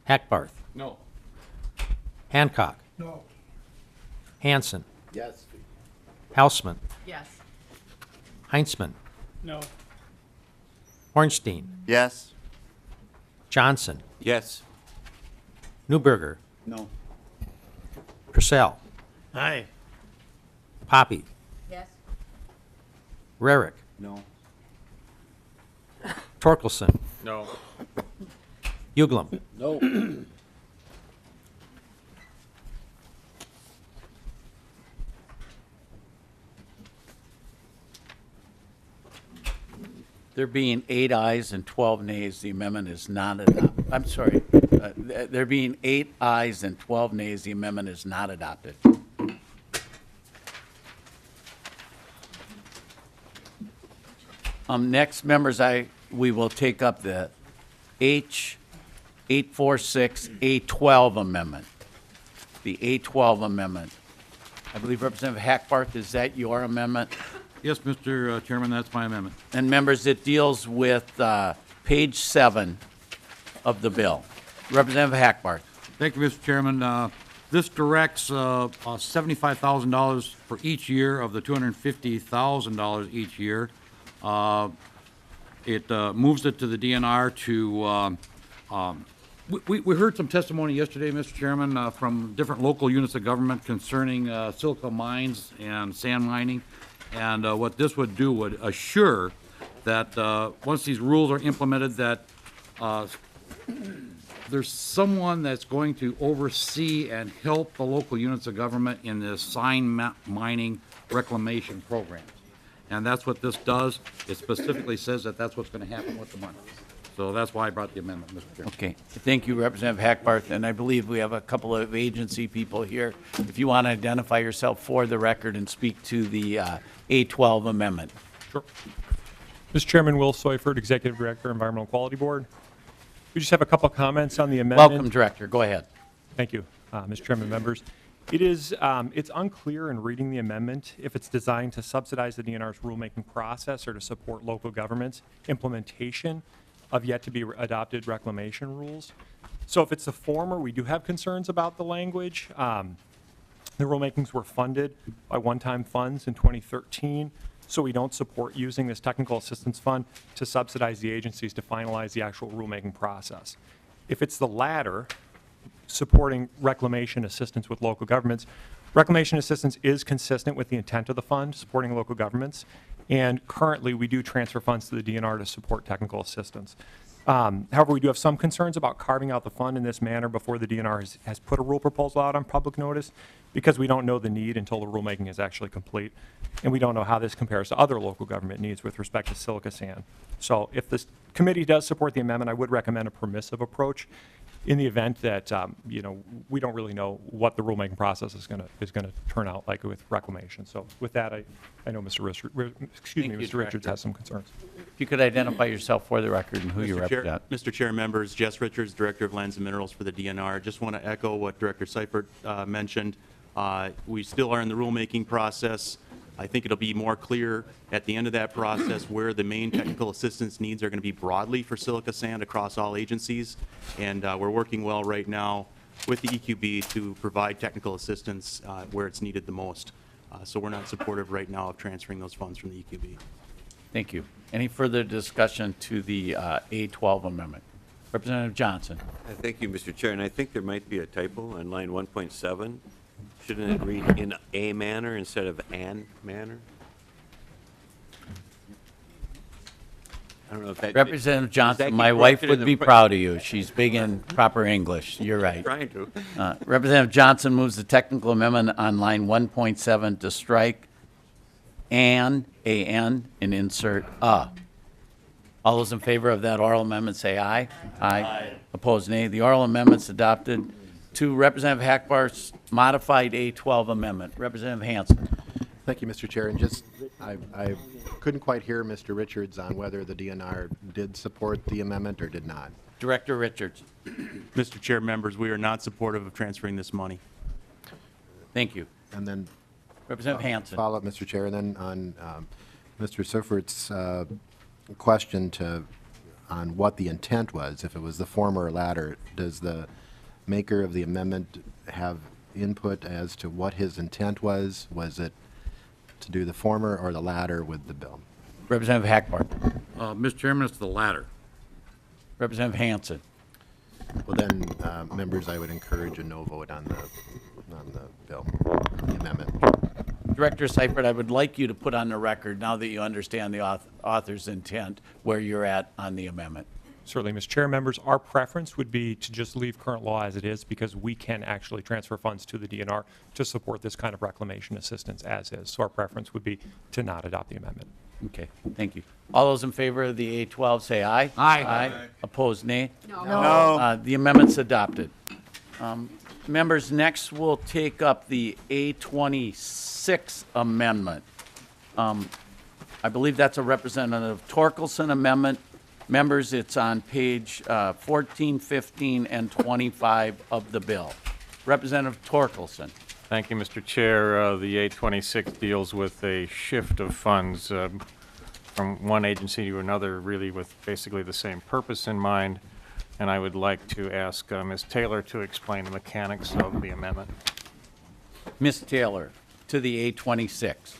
Hackbarth. No. Hancock. No. Hanson. Yes. Hausman. Yes. Heinzman. No. Hornstein. Yes. Johnson. Yes. Newberger. No. Purcell. Aye. Poppy. Yes. Rarick. No. Torkelson. No. Uglum. No. There being 8 ayes and 12 nays, the amendment is not adopted. I'm sorry. There being 8 ayes and 12 nays, the amendment is not adopted. Next, members, we will take up the H846A12 amendment. The A12 amendment. I believe Representative Hackbarth, is that your amendment? Yes, Mr. Chairman, that's my amendment. And members, it deals with page 7 of the bill. Representative Hackbarth. Thank you, Mr. Chairman. This directs $75,000 for each year of the $250,000 each year. It moves it to the DNR to, we heard some testimony yesterday, Mr. Chairman, from different local units of government concerning silica mines and sand mining. And what this would do would assure that once these rules are implemented, that there's someone that's going to oversee and help the local units of government in this sand mining reclamation program. And that's what this does. It specifically says that that's what's going to happen with the money. So that's why I brought the amendment, Mr. Chairman. Okay, thank you, Representative Hackbarth, and I believe we have a couple of agency people here. If you want to identify yourself for the record and speak to the A12 amendment. Sure. Mr. Chairman, Will Soyford, Executive Director, Environmental Quality Board. We just have a couple comments on the amendment. Welcome, Director. Go ahead. Thank you, Mr. Chairman, members. It's unclear in reading the amendment if it's designed to subsidize the DNR's rulemaking process or to support local governments' implementation of yet-to-be-adopted reclamation rules. So if it's the former, we do have concerns about the language. The rulemakings were funded by one-time funds in 2013, so we don't support using this technical assistance fund to subsidize the agencies to finalize the actual rulemaking process. If it's the latter, supporting reclamation assistance with local governments. Reclamation assistance is consistent with the intent of the fund, supporting local governments. And currently, we do transfer funds to the DNR to support technical assistance. However, we do have some concerns about carving out the fund in this manner before the DNR has put a rule proposal out on public notice, because we don't know the need until the rulemaking is actually complete. And we don't know how this compares to other local government needs with respect to silica sand. So if this committee does support the amendment, I would recommend a permissive approach in the event that, we don't really know what the rulemaking process is going to turn out like with reclamation. So with that, I know Mr. Richards has some concerns. If you could identify yourself for the record and who you represent. Mr. Chair, members, Jess Richards, Director of Lands and Minerals for the DNR. Just want to echo what Director Seifert mentioned. We still are in the rulemaking process. I think it'll be more clear at the end of that process where the main technical assistance needs are going to be broadly for silica sand across all agencies. And we're working well right now with the EQB to provide technical assistance where it's needed the most. So we're not supportive right now of transferring those funds from the EQB. Thank you. Any further discussion to the A12 amendment? Representative Johnson. Thank you, Mr. Chair. And I think there might be a typo on line 1.7. Shouldn't it read in a manner instead of an manner? I don't know if that. Representative Does that Johnson, get my wife corrected would in be the proud of you. She's big in proper English. You're right. Trying to. Representative Johnson moves the technical amendment on line 1.7 to strike an, and insert a. All those in favor of that oral amendment say aye. Aye. Opposed, nay. The oral amendment's adopted. To Representative Hackbar's modified A12 amendment. Representative Hansen. Thank you, Mr. Chair. And just, I couldn't quite hear Mr. Richards on whether the DNR did support the amendment or did not. Director Richards. Mr. Chair, members, we are not supportive of transferring this money. Thank you. And then Representative Hansen. follow up, Mr. Chair, and then on Mr. Siffert's question on what the intent was, if it was the former or latter, does the maker of the amendment have input as to what his intent was? Was it to do the former or the latter with the bill? Representative Hackbar. Mr. Chairman, it's the latter. Representative Hansen. Well, then, members, I would encourage a no vote on the bill, the amendment. Director Seifert, I would like you to put on the record, now that you understand the author's intent, where you're at on the amendment. Certainly, Mr. Chair, members, our preference would be to just leave current law as it is, because we can actually transfer funds to the DNR to support this kind of reclamation assistance as is. So our preference would be to not adopt the amendment. Okay, thank you. All those in favor of the A12 say aye. Aye. Opposed, nay? No. The amendment's adopted. Members, next we'll take up the A26 amendment. I believe that's a Representative Torkelson amendment. Members, it's on page 14, 15, and 25 of the bill. Representative Torkelson. Thank you, Mr. Chair. The A26 deals with a shift of funds from one agency to another, really with basically the same purpose in mind. And I would like to ask Ms. Taylor to explain the mechanics of the amendment. Ms. Taylor, to the A26.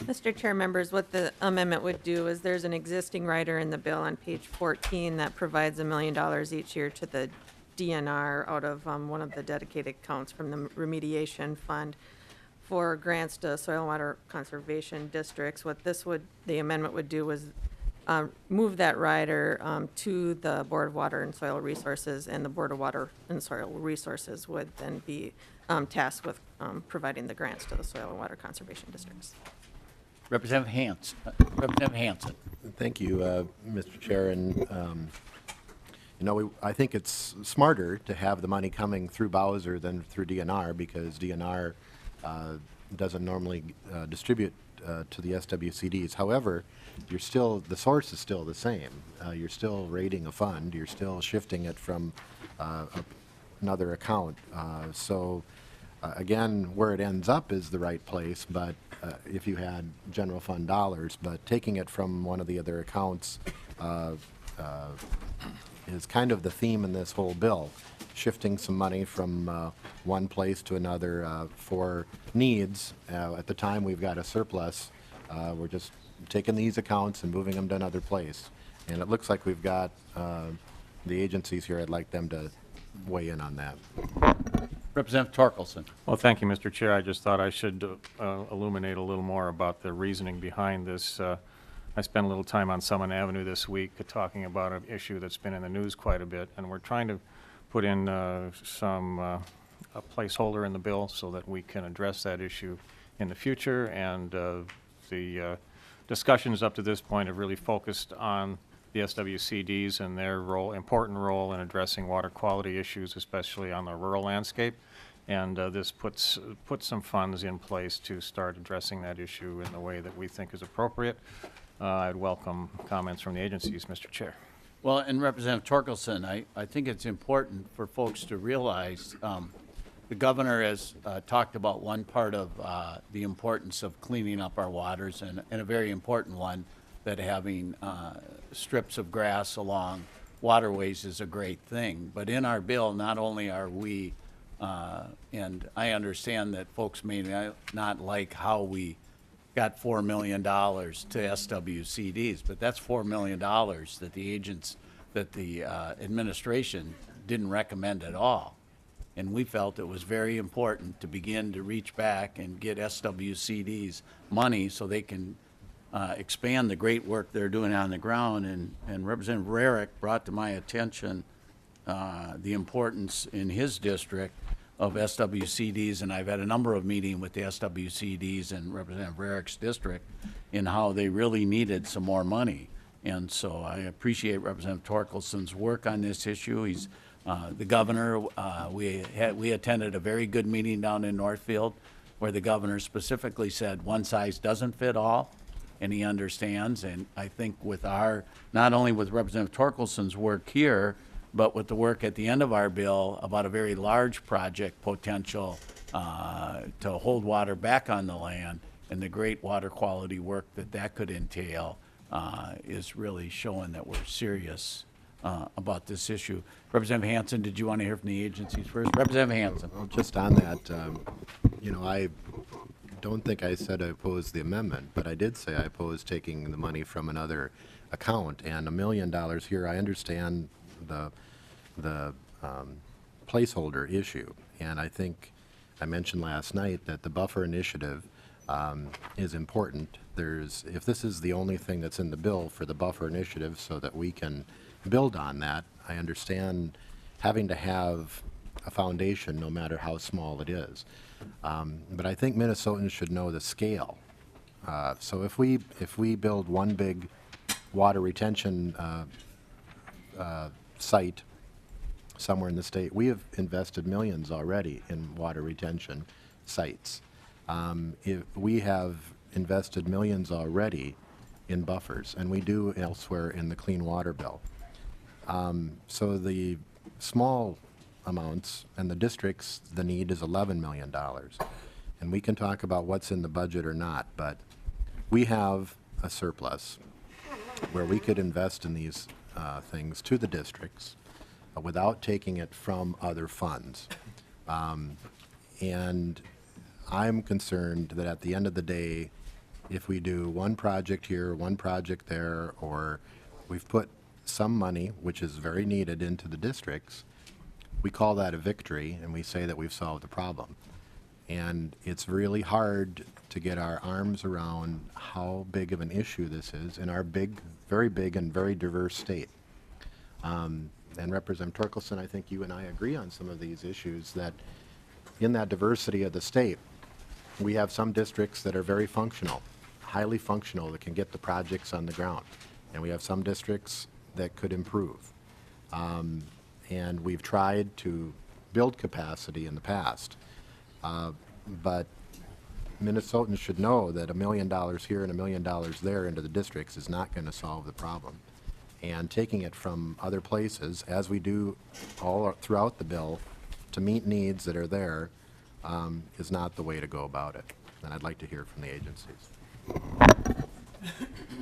Mr. Chair, members, what the amendment would do is there's an existing rider in the bill on page 14 that provides $1 million each year to the DNR out of one of the dedicated accounts from the remediation fund for grants to soil and water conservation districts. What the amendment would do was move that rider to the Board of Water and Soil Resources, and the Board of Water and Soil Resources would then be tasked with providing the grants to the soil and water conservation districts. Representative Hansen. Thank you, Mr. Chair. And, I think it's smarter to have the money coming through Bowser than through DNR, because DNR doesn't normally distribute to the SWCDs. However, the source is still the same. You're still rating a fund. You're still shifting it from another account. Again, where it ends up is the right place, but if you had general fund dollars, but taking it from one of the other accounts is kind of the theme in this whole bill, shifting some money from one place to another for needs. At the time we've got a surplus, we're just taking these accounts and moving them to another place. And it looks like we've got the agencies here, I'd like them to weigh in on that. Representative Torkelson. Well, thank you, Mr. Chair. I just thought I should illuminate a little more about the reasoning behind this. I spent a little time on Summit Avenue this week talking about an issue that's been in the news quite a bit, and we're trying to put in a placeholder in the bill so that we can address that issue in the future. And the discussions up to this point have really focused on the SWCDs and their important role in addressing water quality issues, especially on the rural landscape. And this puts some funds in place to start addressing that issue in the way that we think is appropriate. I'd welcome comments from the agencies, Mr. Chair. Well, and Representative Torkelson, I think it's important for folks to realize the governor has talked about one part of the importance of cleaning up our waters, and a very important one, that having strips of grass along waterways is a great thing. But in our bill, not only are we, and I understand that folks may not like how we got $4 million to SWCDs, but that's $4 million that the administration didn't recommend at all. And we felt it was very important to begin to reach back and get SWCDs money so they can expand the great work they're doing on the ground. And Representative Rarick brought to my attention the importance in his district of SWCDs, and I've had a number of meetings with the SWCDs in Representative Rarick's district in how they really needed some more money. And so I appreciate Representative Torkelson's work on this issue. He's the governor. We attended a very good meeting down in Northfield where the governor specifically said one size doesn't fit all, and he understands. And I think with not only with Representative Torkelson's work here, but with the work at the end of our bill about a very large project potential to hold water back on the land, and the great water quality work that could entail is really showing that we're serious about this issue. Representative Hansen, did you want to hear from the agencies first? Representative Hansen. Well, just on that, I don't think I said I opposed the amendment, but I did say I opposed taking the money from another account. And $1 million here, I understand the placeholder issue. And I think I mentioned last night that the buffer initiative is important. If this is the only thing that's in the bill for the buffer initiative so that we can build on that, I understand having to have a foundation no matter how small it is. But I think Minnesotans should know the scale. So if we build one big water retention site somewhere in the state, we have invested millions already in water retention sites. We have invested millions already in buffers, and we do elsewhere in the clean water bill. So the small amounts and the districts, the need is $11 million. And we can talk about what's in the budget or not, but we have a surplus where we could invest in these things to the districts without taking it from other funds. And I'm concerned that at the end of the day, if we do one project here, one project there, or we've put some money, which is very needed, into the districts, we call that a victory, and we say that we've solved the problem. And it's really hard to get our arms around how big of an issue this is in our very big and very diverse state. And Representative Torkelson, I think you and I agree on some of these issues, that in that diversity of the state, we have some districts that are very functional, highly functional, that can get the projects on the ground. And we have some districts that could improve. And we've tried to build capacity in the past. But Minnesotans should know that $1 million here and $1 million there into the districts is not going to solve the problem. And taking it from other places, as we do all throughout the bill, to meet needs that are there, is not the way to go about it. And I'd like to hear from the agencies.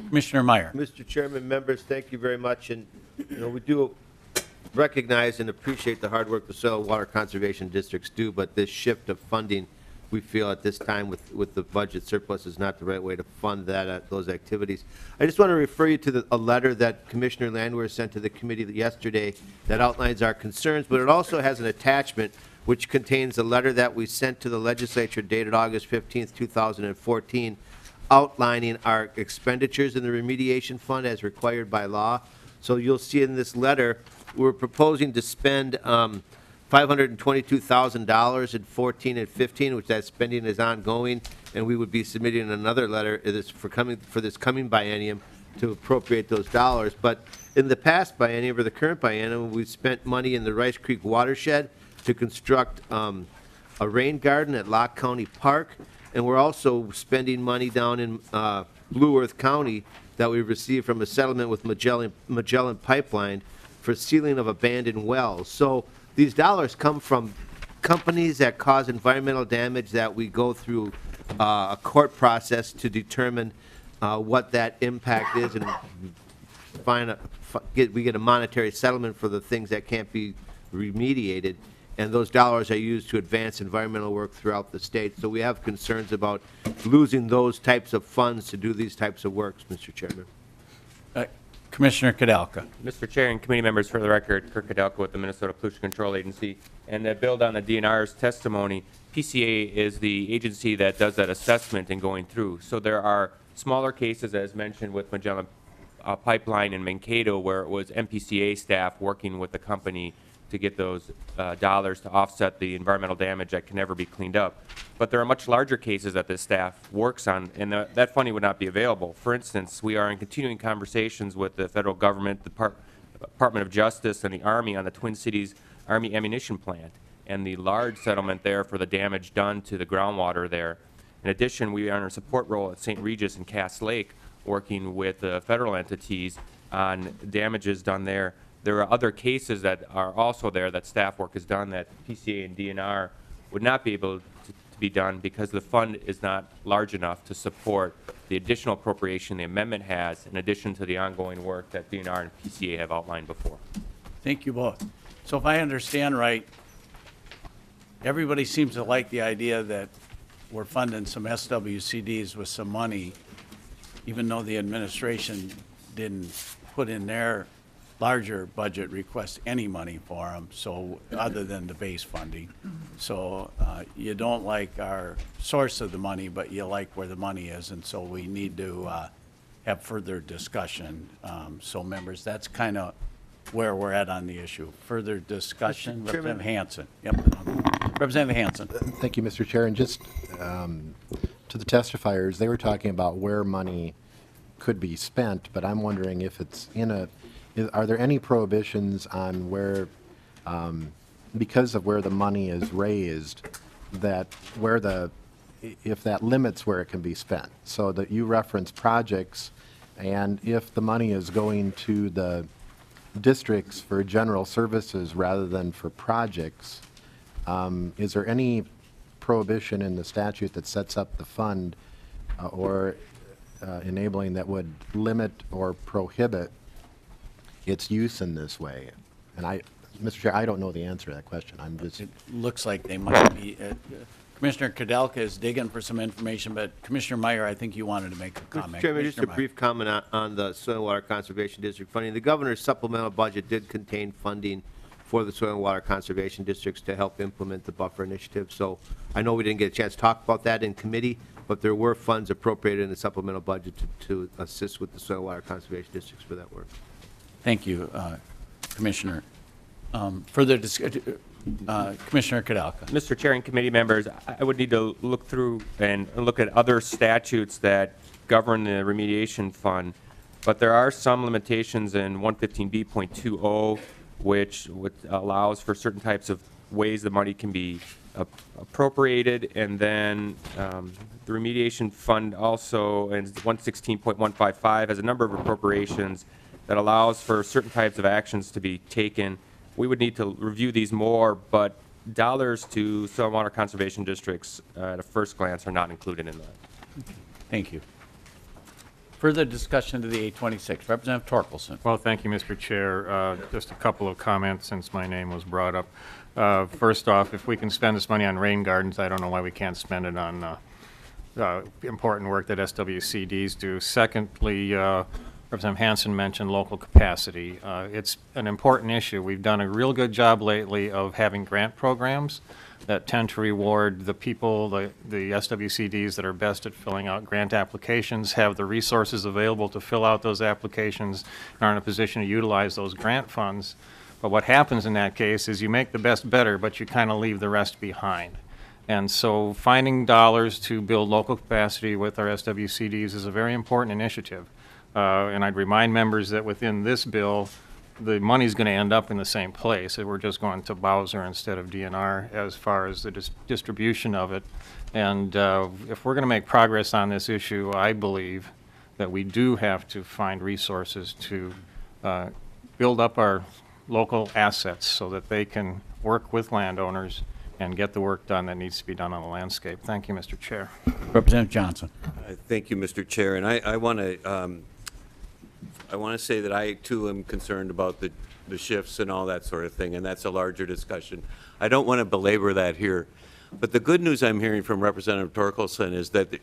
Commissioner Meyer. Mr. Chairman, members, thank you very much. And we do recognize and appreciate the hard work the soil water conservation districts do, but this shift of funding we feel at this time with the budget surplus is not the right way to fund those activities. I just want to refer you to a letter that Commissioner Landwehr sent to the committee yesterday that outlines our concerns, but it also has an attachment which contains a letter that we sent to the legislature dated August 15th, 2014, outlining our expenditures in the remediation fund as required by law. So you'll see in this letter, we're proposing to spend $522,000 in 14 and 15, which that spending is ongoing, and we would be submitting another letter for this coming biennium to appropriate those dollars. But in the past biennium or the current biennium, we've spent money in the Rice Creek watershed to construct a rain garden at Locke County Park, and we're also spending money down in Blue Earth County that we received from a settlement with Magellan Pipeline for sealing of abandoned wells. So these dollars come from companies that cause environmental damage that we go through a court process to determine what that impact is, and we get a monetary settlement for the things that can't be remediated, and those dollars are used to advance environmental work throughout the state. So we have concerns about losing those types of funds to do these types of works, Mr. Chairman. Commissioner Koudelka. Mr. Chair and committee members, for the record, Kirk Koudelka with the Minnesota Pollution Control Agency. And to build on the DNR's testimony, PCA is the agency that does that assessment and going through. So there are smaller cases, as mentioned, with Magellan Pipeline in Mankato, where it was MPCA staff working with the company to get those dollars to offset the environmental damage that can never be cleaned up. But there are much larger cases that this staff works on, and that funding would not be available. For instance, we are in continuing conversations with the federal government, the Department of Justice, and the Army on the Twin Cities Army ammunition plant and the large settlement there for the damage done to the groundwater there. In addition, we are in a support role at St. Regis and Cass Lake, working with federal entities on damages done there. There are other cases that are also there that staff work has done that PCA and DNR would not be able to be done because the fund is not large enough to support the additional appropriation the amendment has, in addition to the ongoing work that DNR and PCA have outlined before. Thank you both. So if I understand right, everybody seems to like the idea that we're funding some SWCDs with some money, even though the administration didn't put in their larger budget request any money for them, so other than the base funding. So you don't like our source of the money, but you like where the money is, and so we need to have further discussion. So members, that's kind of where we're at on the issue. Further discussion, Representative Hansen. Yep. Representative Hansen. Thank you, Mr. Chair. And just to the testifiers, they were talking about where money could be spent, but I'm wondering if it's are there any prohibitions on where, because of where the money is raised, if that limits where it can be spent? So that you reference projects, and if the money is going to the districts for general services rather than for projects, is there any prohibition in the statute that sets up the fund or enabling that would limit or prohibit its use in this way? And Mr. Chair, I don't know the answer to that question. I'm just. It looks like they might be. Commissioner Koudelka is digging for some information, but Commissioner Meyer, I think you wanted to make a comment. Mr. Chairman, just a brief comment on the Soil and Water Conservation District funding. The governor's supplemental budget did contain funding for the Soil and Water Conservation Districts to help implement the buffer initiative. So I know we didn't get a chance to talk about that in committee, but there were funds appropriated in the supplemental budget to assist with the Soil and Water Conservation Districts for that work. Thank you, Commissioner. Further discussion, Commissioner Koudelka. Mr. Chair and committee members, I would need to look through and look at other statutes that govern the remediation fund, but there are some limitations in 115B.20, which allows for certain types of ways the money can be appropriated, and then the remediation fund also in 116.155 has a number of appropriations that allows for certain types of actions to be taken. We would need to review these more, but dollars to soil and water conservation districts at a first glance are not included in that. Thank you. Further discussion to the 826. Representative Torkelson. Well, thank you, Mr. Chair. Just a couple of comments since my name was brought up. First off, if we can spend this money on rain gardens, I don't know why we can't spend it on important work that SWCDs do. Secondly, Representative Hansen mentioned local capacity. It's an important issue. We've done a real good job lately of having grant programs that tend to reward the people, the SWCDs that are best at filling out grant applications, have the resources available to fill out those applications, and are in a position to utilize those grant funds. But what happens in that case is you make the best better, but you kind of leave the rest behind. And so finding dollars to build local capacity with our SWCDs is a very important initiative. And I'd remind members that within this bill, the money's going to end up in the same place. We're just going to Bowser instead of DNR as far as the distribution of it. And if we're going to make progress on this issue, I believe that we do have to find resources to build up our local assets so that they can work with landowners and get the work done that needs to be done on the landscape. Thank you, Mr. Chair. Representative Johnson. Thank you, Mr. Chair. And I want to say that I, too, am concerned about the shifts and all that sort of thing, and that's a larger discussion. I don't want to belabor that here. But the good news I'm hearing from Representative Torkelson is that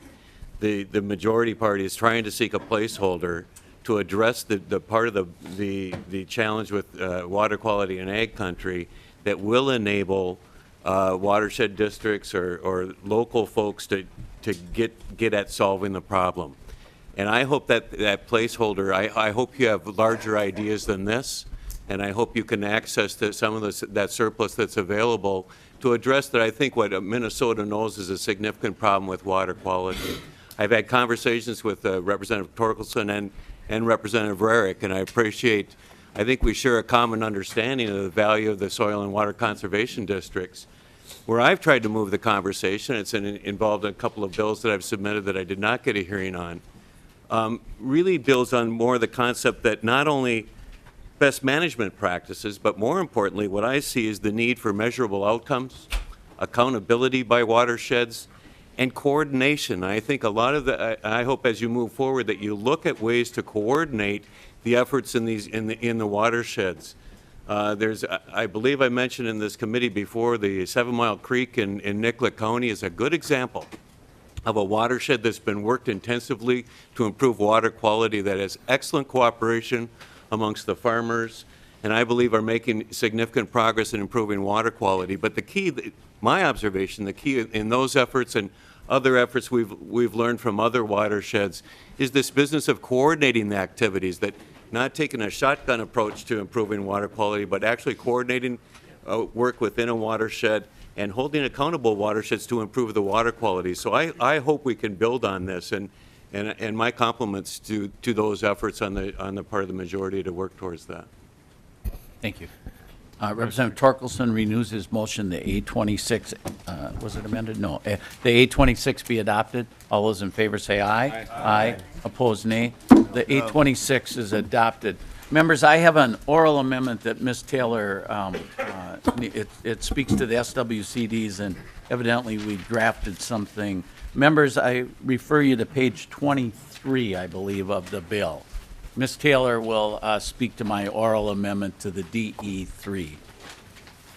the majority party is trying to seek a placeholder to address the part of the challenge with water quality in ag country that will enable watershed districts or local folks to get at solving the problem. And I hope that placeholder, I hope you have larger ideas than this, and I hope you can access some of that surplus that's available to address that. I think what Minnesota knows is a significant problem with water quality. I've had conversations with Representative Torkelson and Representative Rarick, and I think we share a common understanding of the value of the soil and water conservation districts. Where I've tried to move the conversation, it's involved in a couple of bills that I've submitted that I did not get a hearing on, really builds on more the concept that not only best management practices, but more importantly, what I see is the need for measurable outcomes, accountability by watersheds, and coordination. I think a lot of I hope as you move forward that you look at ways to coordinate the efforts in the watersheds. I believe I mentioned in this committee before, the 7 Mile Creek in Nicollet County is a good example of a watershed that's been worked intensively to improve water quality, that has excellent cooperation amongst the farmers, and I believe are making significant progress in improving water quality. But the key, my observation, the key in those efforts and other efforts we've learned from other watersheds is this business of coordinating the activities, that not taking a shotgun approach to improving water quality, but actually coordinating work within a watershed and holding accountable watersheds to improve the water quality. So I hope we can build on this, and my compliments to those efforts on the part of the majority to work towards that. Thank you. Representative Torkelson renews his motion, the 826, was it amended? No. The 826 be adopted. All those in favor say aye. Aye. Opposed, nay. The 826 is adopted. Members, I have an oral amendment that Ms. Taylor, it speaks to the SWCDs, and evidently we drafted something. Members, I refer you to page 23, I believe, of the bill. Ms. Taylor will speak to my oral amendment to the DE3.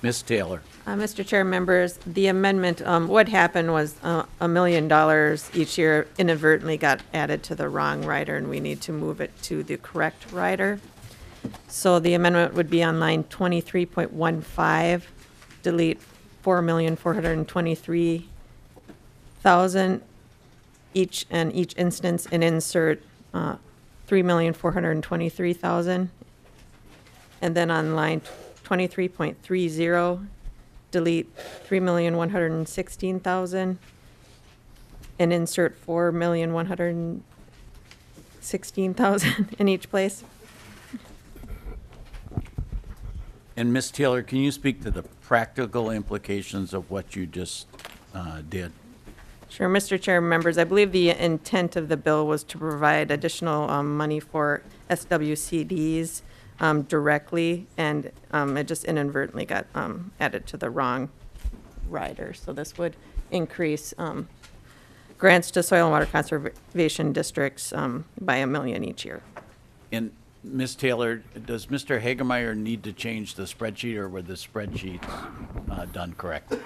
Ms. Taylor. Mr. Chair, members, the amendment, what happened was $1 million each year inadvertently got added to the wrong rider, and we need to move it to the correct rider. So the amendment would be on line 23.15, delete $4,423,000 each instance, and insert $3,423,000. And then on line 23.30, delete $3,116,000 and insert $4,116,000 in each place. And Ms. Taylor, can you speak to the practical implications of what you just did? Sure, Mr. Chair, members, I believe the intent of the bill was to provide additional money for SWCDs directly, and it just inadvertently got added to the wrong rider. So this would increase grants to soil and water conservation districts by $1 million each year. And Ms. Taylor, does Mr. Hagemeyer need to change the spreadsheet, or were the spreadsheets done correctly?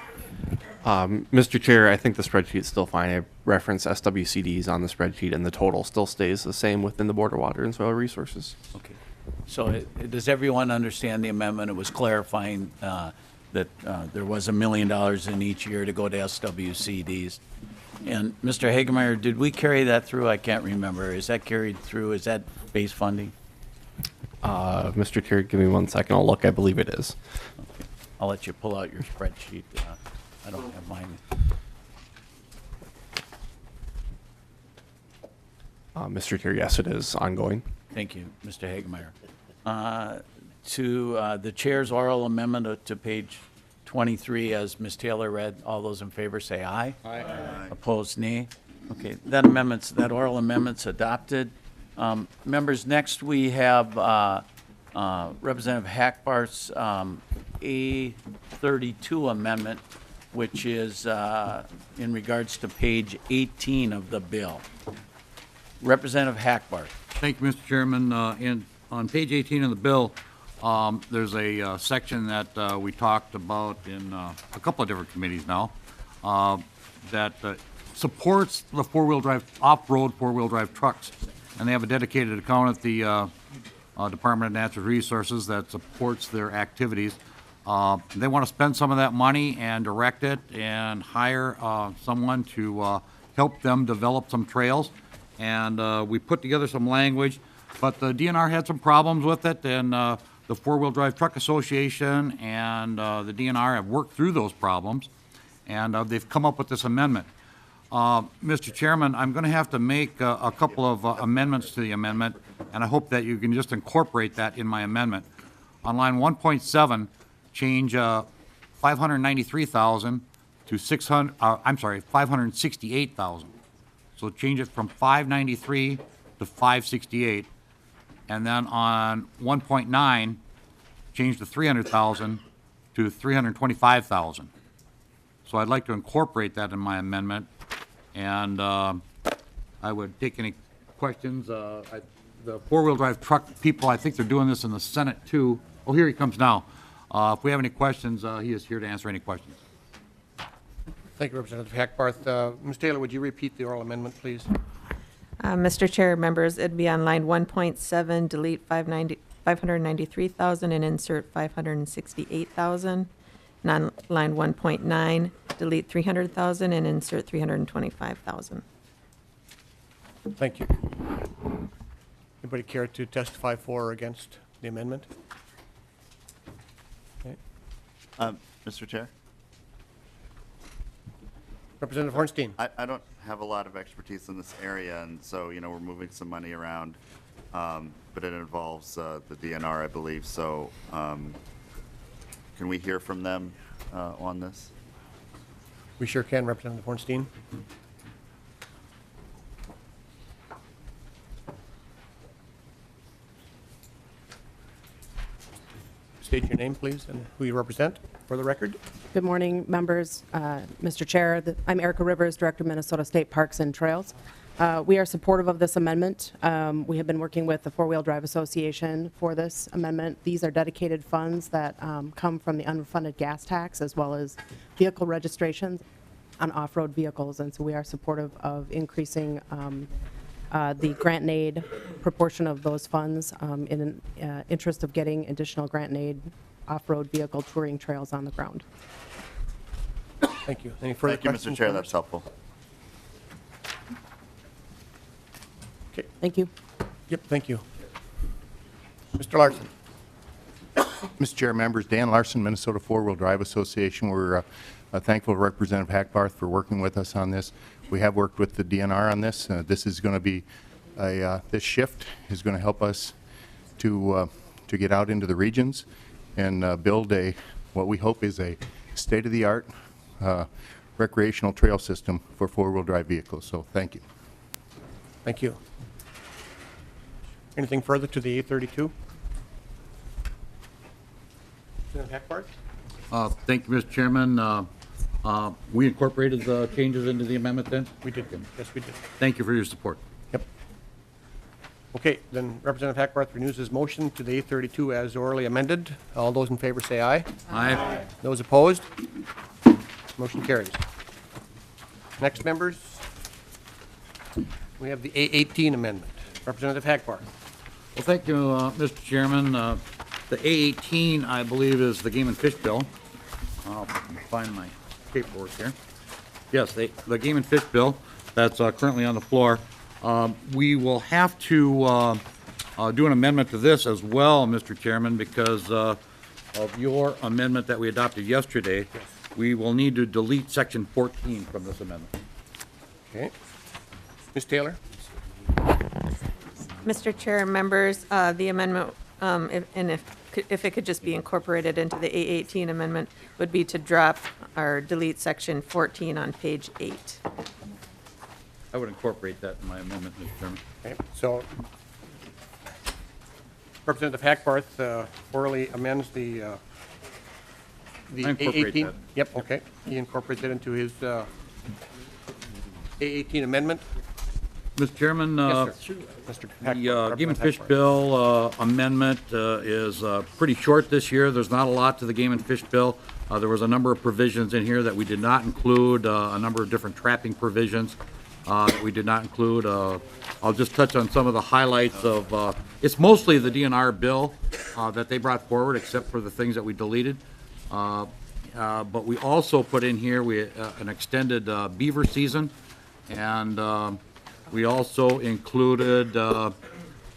Mr. Chair, I think the spreadsheet's still fine. I reference SWCDs on the spreadsheet, and the total still stays the same within the Board of Water and Soil Resources. Okay. So does everyone understand the amendment? It was clarifying that there was $1 million in each year to go to SWCDs. And Mr. Hagemeyer, did we carry that through? I can't remember. Is that carried through? Is that base funding? Mr. Chair, give me 1 second. I'll look. I believe it is. Okay. I'll let you pull out your spreadsheet. I don't have mine. Mr. Chair, yes, it is ongoing. Thank you, Mr. Hagemeyer. To the chair's oral amendment to page 23, as Ms. Taylor read, all those in favor say aye. Aye. Opposed, nay. Okay, that oral amendment's adopted. Members, next we have Representative Hackbarth's A32 amendment, which is in regards to page 18 of the bill. Representative Hackbarth. Thank you, Mr. Chairman. On page 18 of the bill, there's a section that we talked about in a couple of different committees now that supports the four-wheel drive, off-road four-wheel drive trucks. And they have a dedicated account at the Department of Natural Resources that supports their activities. They want to spend some of that money and direct it and hire someone to help them develop some trails. And we put together some language, but the DNR had some problems with it, and the Four-Wheel Drive Truck Association and the DNR have worked through those problems, and they've come up with this amendment. Mr. Chairman, I'm going to have to make a couple of amendments to the amendment, and I hope that you can just incorporate that in my amendment. On line 1.7, change 593,000 to 568,000. So change it from 593 to 568. And then on 1.9, change the 300,000 to 325,000. So I'd like to incorporate that in my amendment. And I would take any questions. The four-wheel drive truck people, I think they're doing this in the Senate too. Oh, here he comes now. If we have any questions, he is here to answer any questions. Thank you, Representative Hackbarth. Ms. Taylor, would you repeat the oral amendment, please? Mr. Chair, members, it'd be on line 1.7, delete 593,000 and insert 568,000. And on line 1.9, delete 300,000 and insert 325,000. Thank you. Anybody care to testify for or against the amendment? Okay. Mr. Chair? Representative Hornstein. I don't have a lot of expertise in this area, and so, we're moving some money around, but it involves the DNR, I believe. So can we hear from them on this? We sure can, Representative Hornstein. State your name, please, and who you represent for the record. Good morning, members. Mr. Chair, I'm Erica Rivers, Director of Minnesota State Parks and Trails. We are supportive of this amendment. We have been working with the Four-Wheel Drive Association for this amendment. These are dedicated funds that come from the unfunded gas tax as well as vehicle registrations on off-road vehicles, and so we are supportive of increasing the grant and aid proportion of those funds in interest of getting additional grant and aid off-road vehicle touring trails on the ground. Thank you. Any further questions? Thank you, Mr. Chair. That's helpful. Okay. Thank you. Yep, thank you. Mr. Larson. Mr. Chair, members, Dan Larson, Minnesota Four-Wheel Drive Association. We're thankful to Representative Hackbarth for working with us on this. We have worked with the DNR on this. This is going to be this shift is going to help us to get out into the regions and build what we hope is a state-of-the-art recreational trail system for four-wheel drive vehicles. So thank you. Thank you. Anything further to the A32? Representative Hackbarth? Thank you, Mr. Chairman. We incorporated the changes into the amendment then? We did. Yes, we did. Thank you for your support. Yep. Okay, then Representative Hackbarth renews his motion to the 832 as orally amended. All those in favor say aye. Aye. Those opposed? Motion carries. Next, members, we have the A18 amendment. Representative Hackbarth. Well, thank you, Mr. Chairman. The A18, I believe, is the Game and Fish Bill. I'll find my paperwork here. Yes, the Game and Fish Bill that's currently on the floor. We will have to do an amendment to this as well, Mr. Chairman, because of your amendment that we adopted yesterday. We will need to delete Section 14 from this amendment. Okay. Ms. Taylor? Mr. Chair, members, the amendment, if it could just be incorporated into the A18 amendment, would be to drop or delete Section 14 on page 8. I would incorporate that in my amendment, Mr. Chairman. Okay, so Representative Hackbarth orally amends the I incorporate A18. that. Yep, okay. He incorporates it into his A18 amendment. Mr. Chairman, Yes, sir. Mr. the Game and Fish Bill amendment is pretty short this year. There's not a lot to the Game and Fish Bill. There was a number of provisions in here that we did not include, a number of different trapping provisions that we did not include. I'll just touch on some of the highlights of, it's mostly the DNR bill that they brought forward, except for the things that we deleted. But we also put in here an extended beaver season, and we also included, there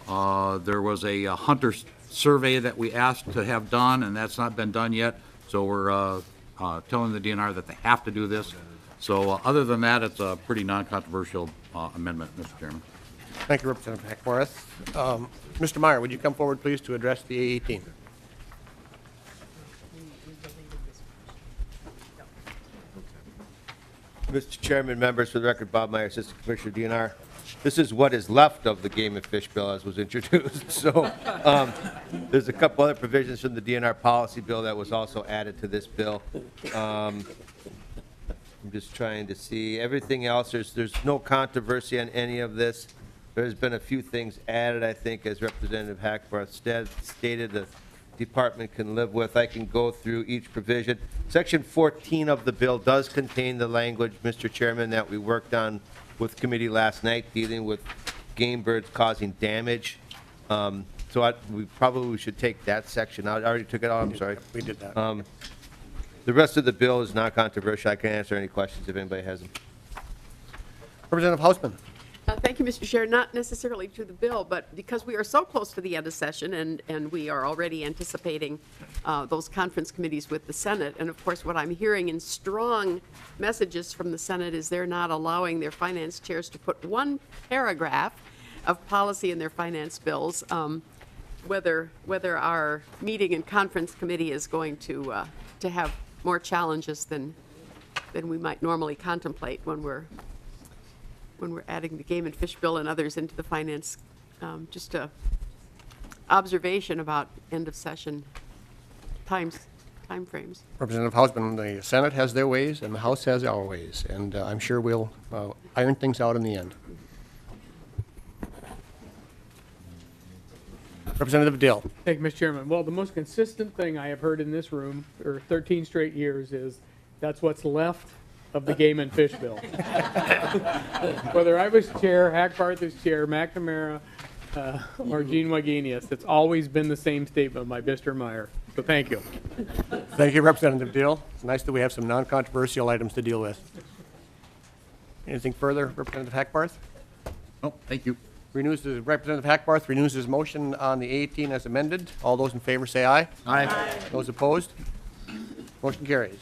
was a hunter survey that we asked to have done, and that's not been done yet. So we're telling the DNR that they have to do this. So other than that, it's a pretty non-controversial amendment, Mr. Chairman. Thank you, Representative Hackbarth. Mr. Meyer, would you come forward, please, to address the A18? Mr. Chairman, members, for the record, Bob Meyer, Assistant Commissioner, DNR. This is what is left of the Game and Fish Bill as was introduced. So there's a couple other provisions from the DNR policy bill that was also added to this bill. I'm just trying to see everything else. There's no controversy on any of this. There's been a few things added, I think, as Representative Hackbarth stated, the department can live with. I can go through each provision. Section 14 of the bill does contain the language, Mr. Chairman, that we worked on with committee last night, dealing with game birds causing damage. So we probably should take that section out. I already took it out, I'm sorry. We did that. The rest of the bill is not controversial. I can answer any questions if anybody has them. Representative Hausman. Thank you, Mr. Chair. Not necessarily to the bill, but because we are so close to the end of session and we are already anticipating those conference committees with the Senate. And of course, what I'm hearing in strong messages from the Senate is they're not allowing their finance chairs to put one paragraph of policy in their finance bills, whether our meeting and conference committee is going to have more challenges than we might normally contemplate when we're adding the Game and Fish Bill and others into the finance, just a observation about end of session time frames. Representative Hausman, the Senate has their ways and the House has our ways, and I'm sure we'll iron things out in the end. Representative Dill. Thank you, Mr. Chairman. Well, the most consistent thing I have heard in this room for 13 straight years is that's what's left of the Game and Fish Bill. Whether I was chair, Hackbarth is chair, McNamara, or Gene Wagenius, it's always been the same statement by Mr. Meyer. So thank you. Thank you, Representative Dill. It's nice that we have some non-controversial items to deal with. Anything further, Representative Hackbarth? Oh, thank you. Representative Hackbarth renews his motion on the 18 as amended. All those in favor say aye. Aye. Those opposed? Motion carries.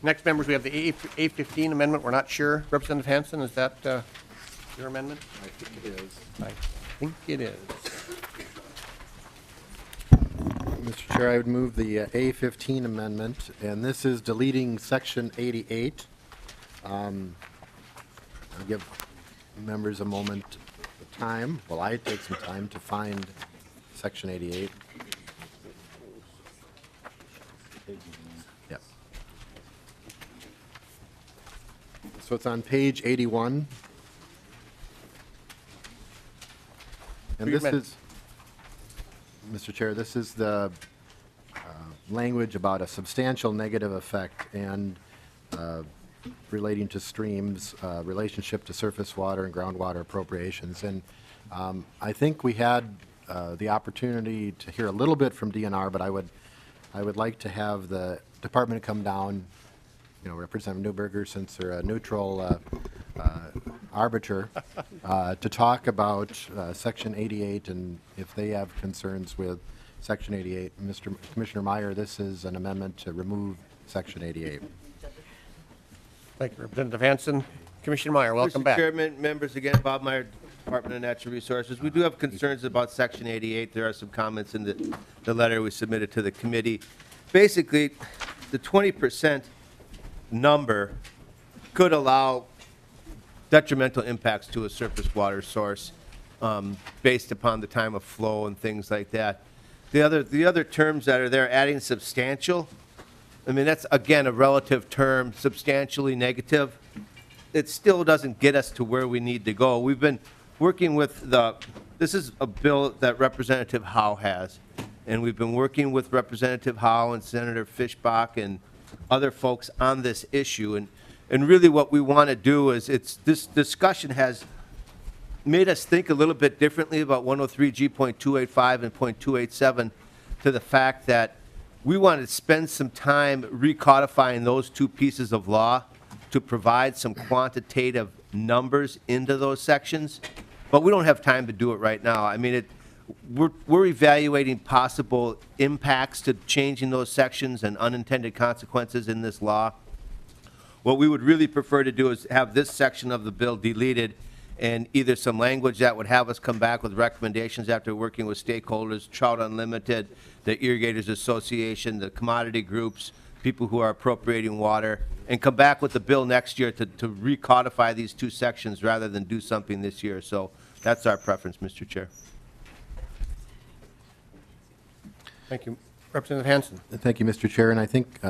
Next, members, we have the A15 amendment. We're not sure. Representative Hansen, is that your amendment? I think it is. I think it is. Mr. Chair, I would move the A15 amendment, and this is deleting Section 88. I'll give members a moment time, well, I take some time to find section 88. Yep. So it's on page 81. And this is, Mr. Chair, this is the language about a substantial negative effect and relating to streams, relationship to surface water and groundwater appropriations. And I think we had the opportunity to hear a little bit from DNR, but I would like to have the department come down, you know, Representative Newberger, since they're a neutral arbiter, to talk about Section 88 and if they have concerns with Section 88. Commissioner Meyer, this is an amendment to remove Section 88. Thank you, Representative Hanson. Commissioner Meyer, welcome Mr. back. Chairman, members, again, Bob Meyer, Department of Natural Resources. We do have concerns about Section 88. There are some comments in the letter we submitted to the committee. Basically, the 20% number could allow detrimental impacts to a surface water source based upon the time of flow and things like that. The other terms that are there, adding substantial, I mean, that's, again, a relative term, substantially negative. It still doesn't get us to where we need to go. We've been working with this is a bill that Representative Howe has, and we've been working with Representative Howe and Senator Fischbach and other folks on this issue. And really what we want to do is, this discussion has made us think a little bit differently about 103G.285 and .287 to the fact that we want to spend some time recodifying those two pieces of law to provide some quantitative numbers into those sections, but we don't have time to do it right now. I mean, we're evaluating possible impacts to changing those sections and unintended consequences in this law. What we would really prefer to do is have this section of the bill deleted and either some language that would have us come back with recommendations after working with stakeholders, Trout Unlimited, the Irrigators Association, the commodity groups, people who are appropriating water, and come back with the bill next year to recodify these two sections rather than do something this year. So that's our preference, Mr. Chair. Thank you. Representative Hanson. Thank you, Mr. Chair. And I think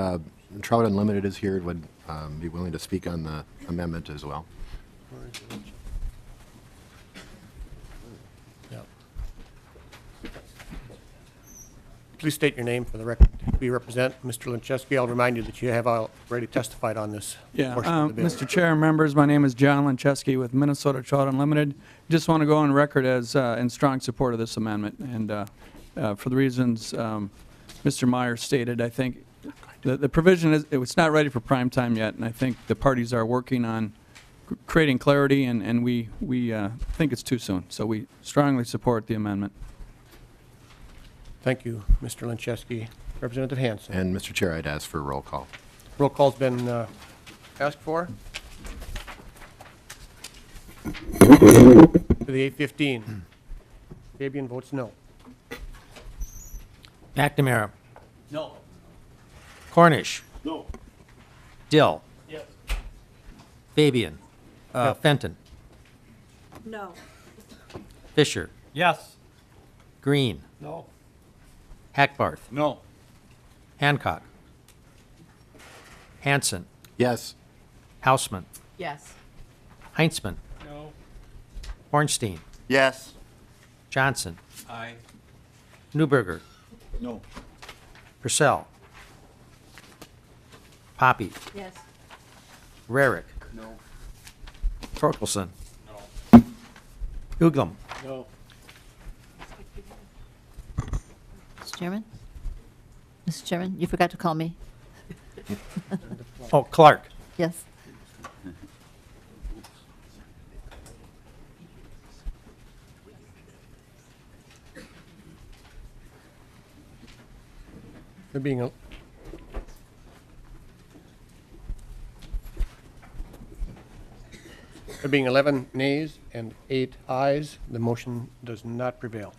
Trout Unlimited is here and would be willing to speak on the amendment as well. Please state your name for the record. We represent Mr. Lincheski. I'll remind you that you have already testified on this portion of the bill. Mr. Chair and members, my name is John Lincheski with Minnesota Trout Unlimited. Just want to go on record as in strong support of this amendment. And for the reasons Mr. Meyer stated, I think the provision is it's not ready for prime time yet, and I think the parties are working on creating clarity, and we think it's too soon. So we strongly support the amendment. Thank you, Mr. Lincheski. Representative Hanson. And Mr. Chair, I'd ask for a roll call. Roll call's been asked for. To the 815. Fabian votes no. McNamara. No. Cornish. No. Dill. Yes. Fabian. Fenton. No. Fisher. Yes. Green. No. Hackbarth. No. Hancock. Hanson. Yes. Hausman. Yes. Heinzman. No. Ornstein. Yes. Johnson. Aye. Newberger. No. Purcell. Poppy. Yes. Rarick. No. Torkelson. No. Uglum. No. Mr. Chairman? Mr. Chairman, you forgot to call me. Oh, Clark. Yes. There being 11 nays and 8 ayes, the motion does not prevail.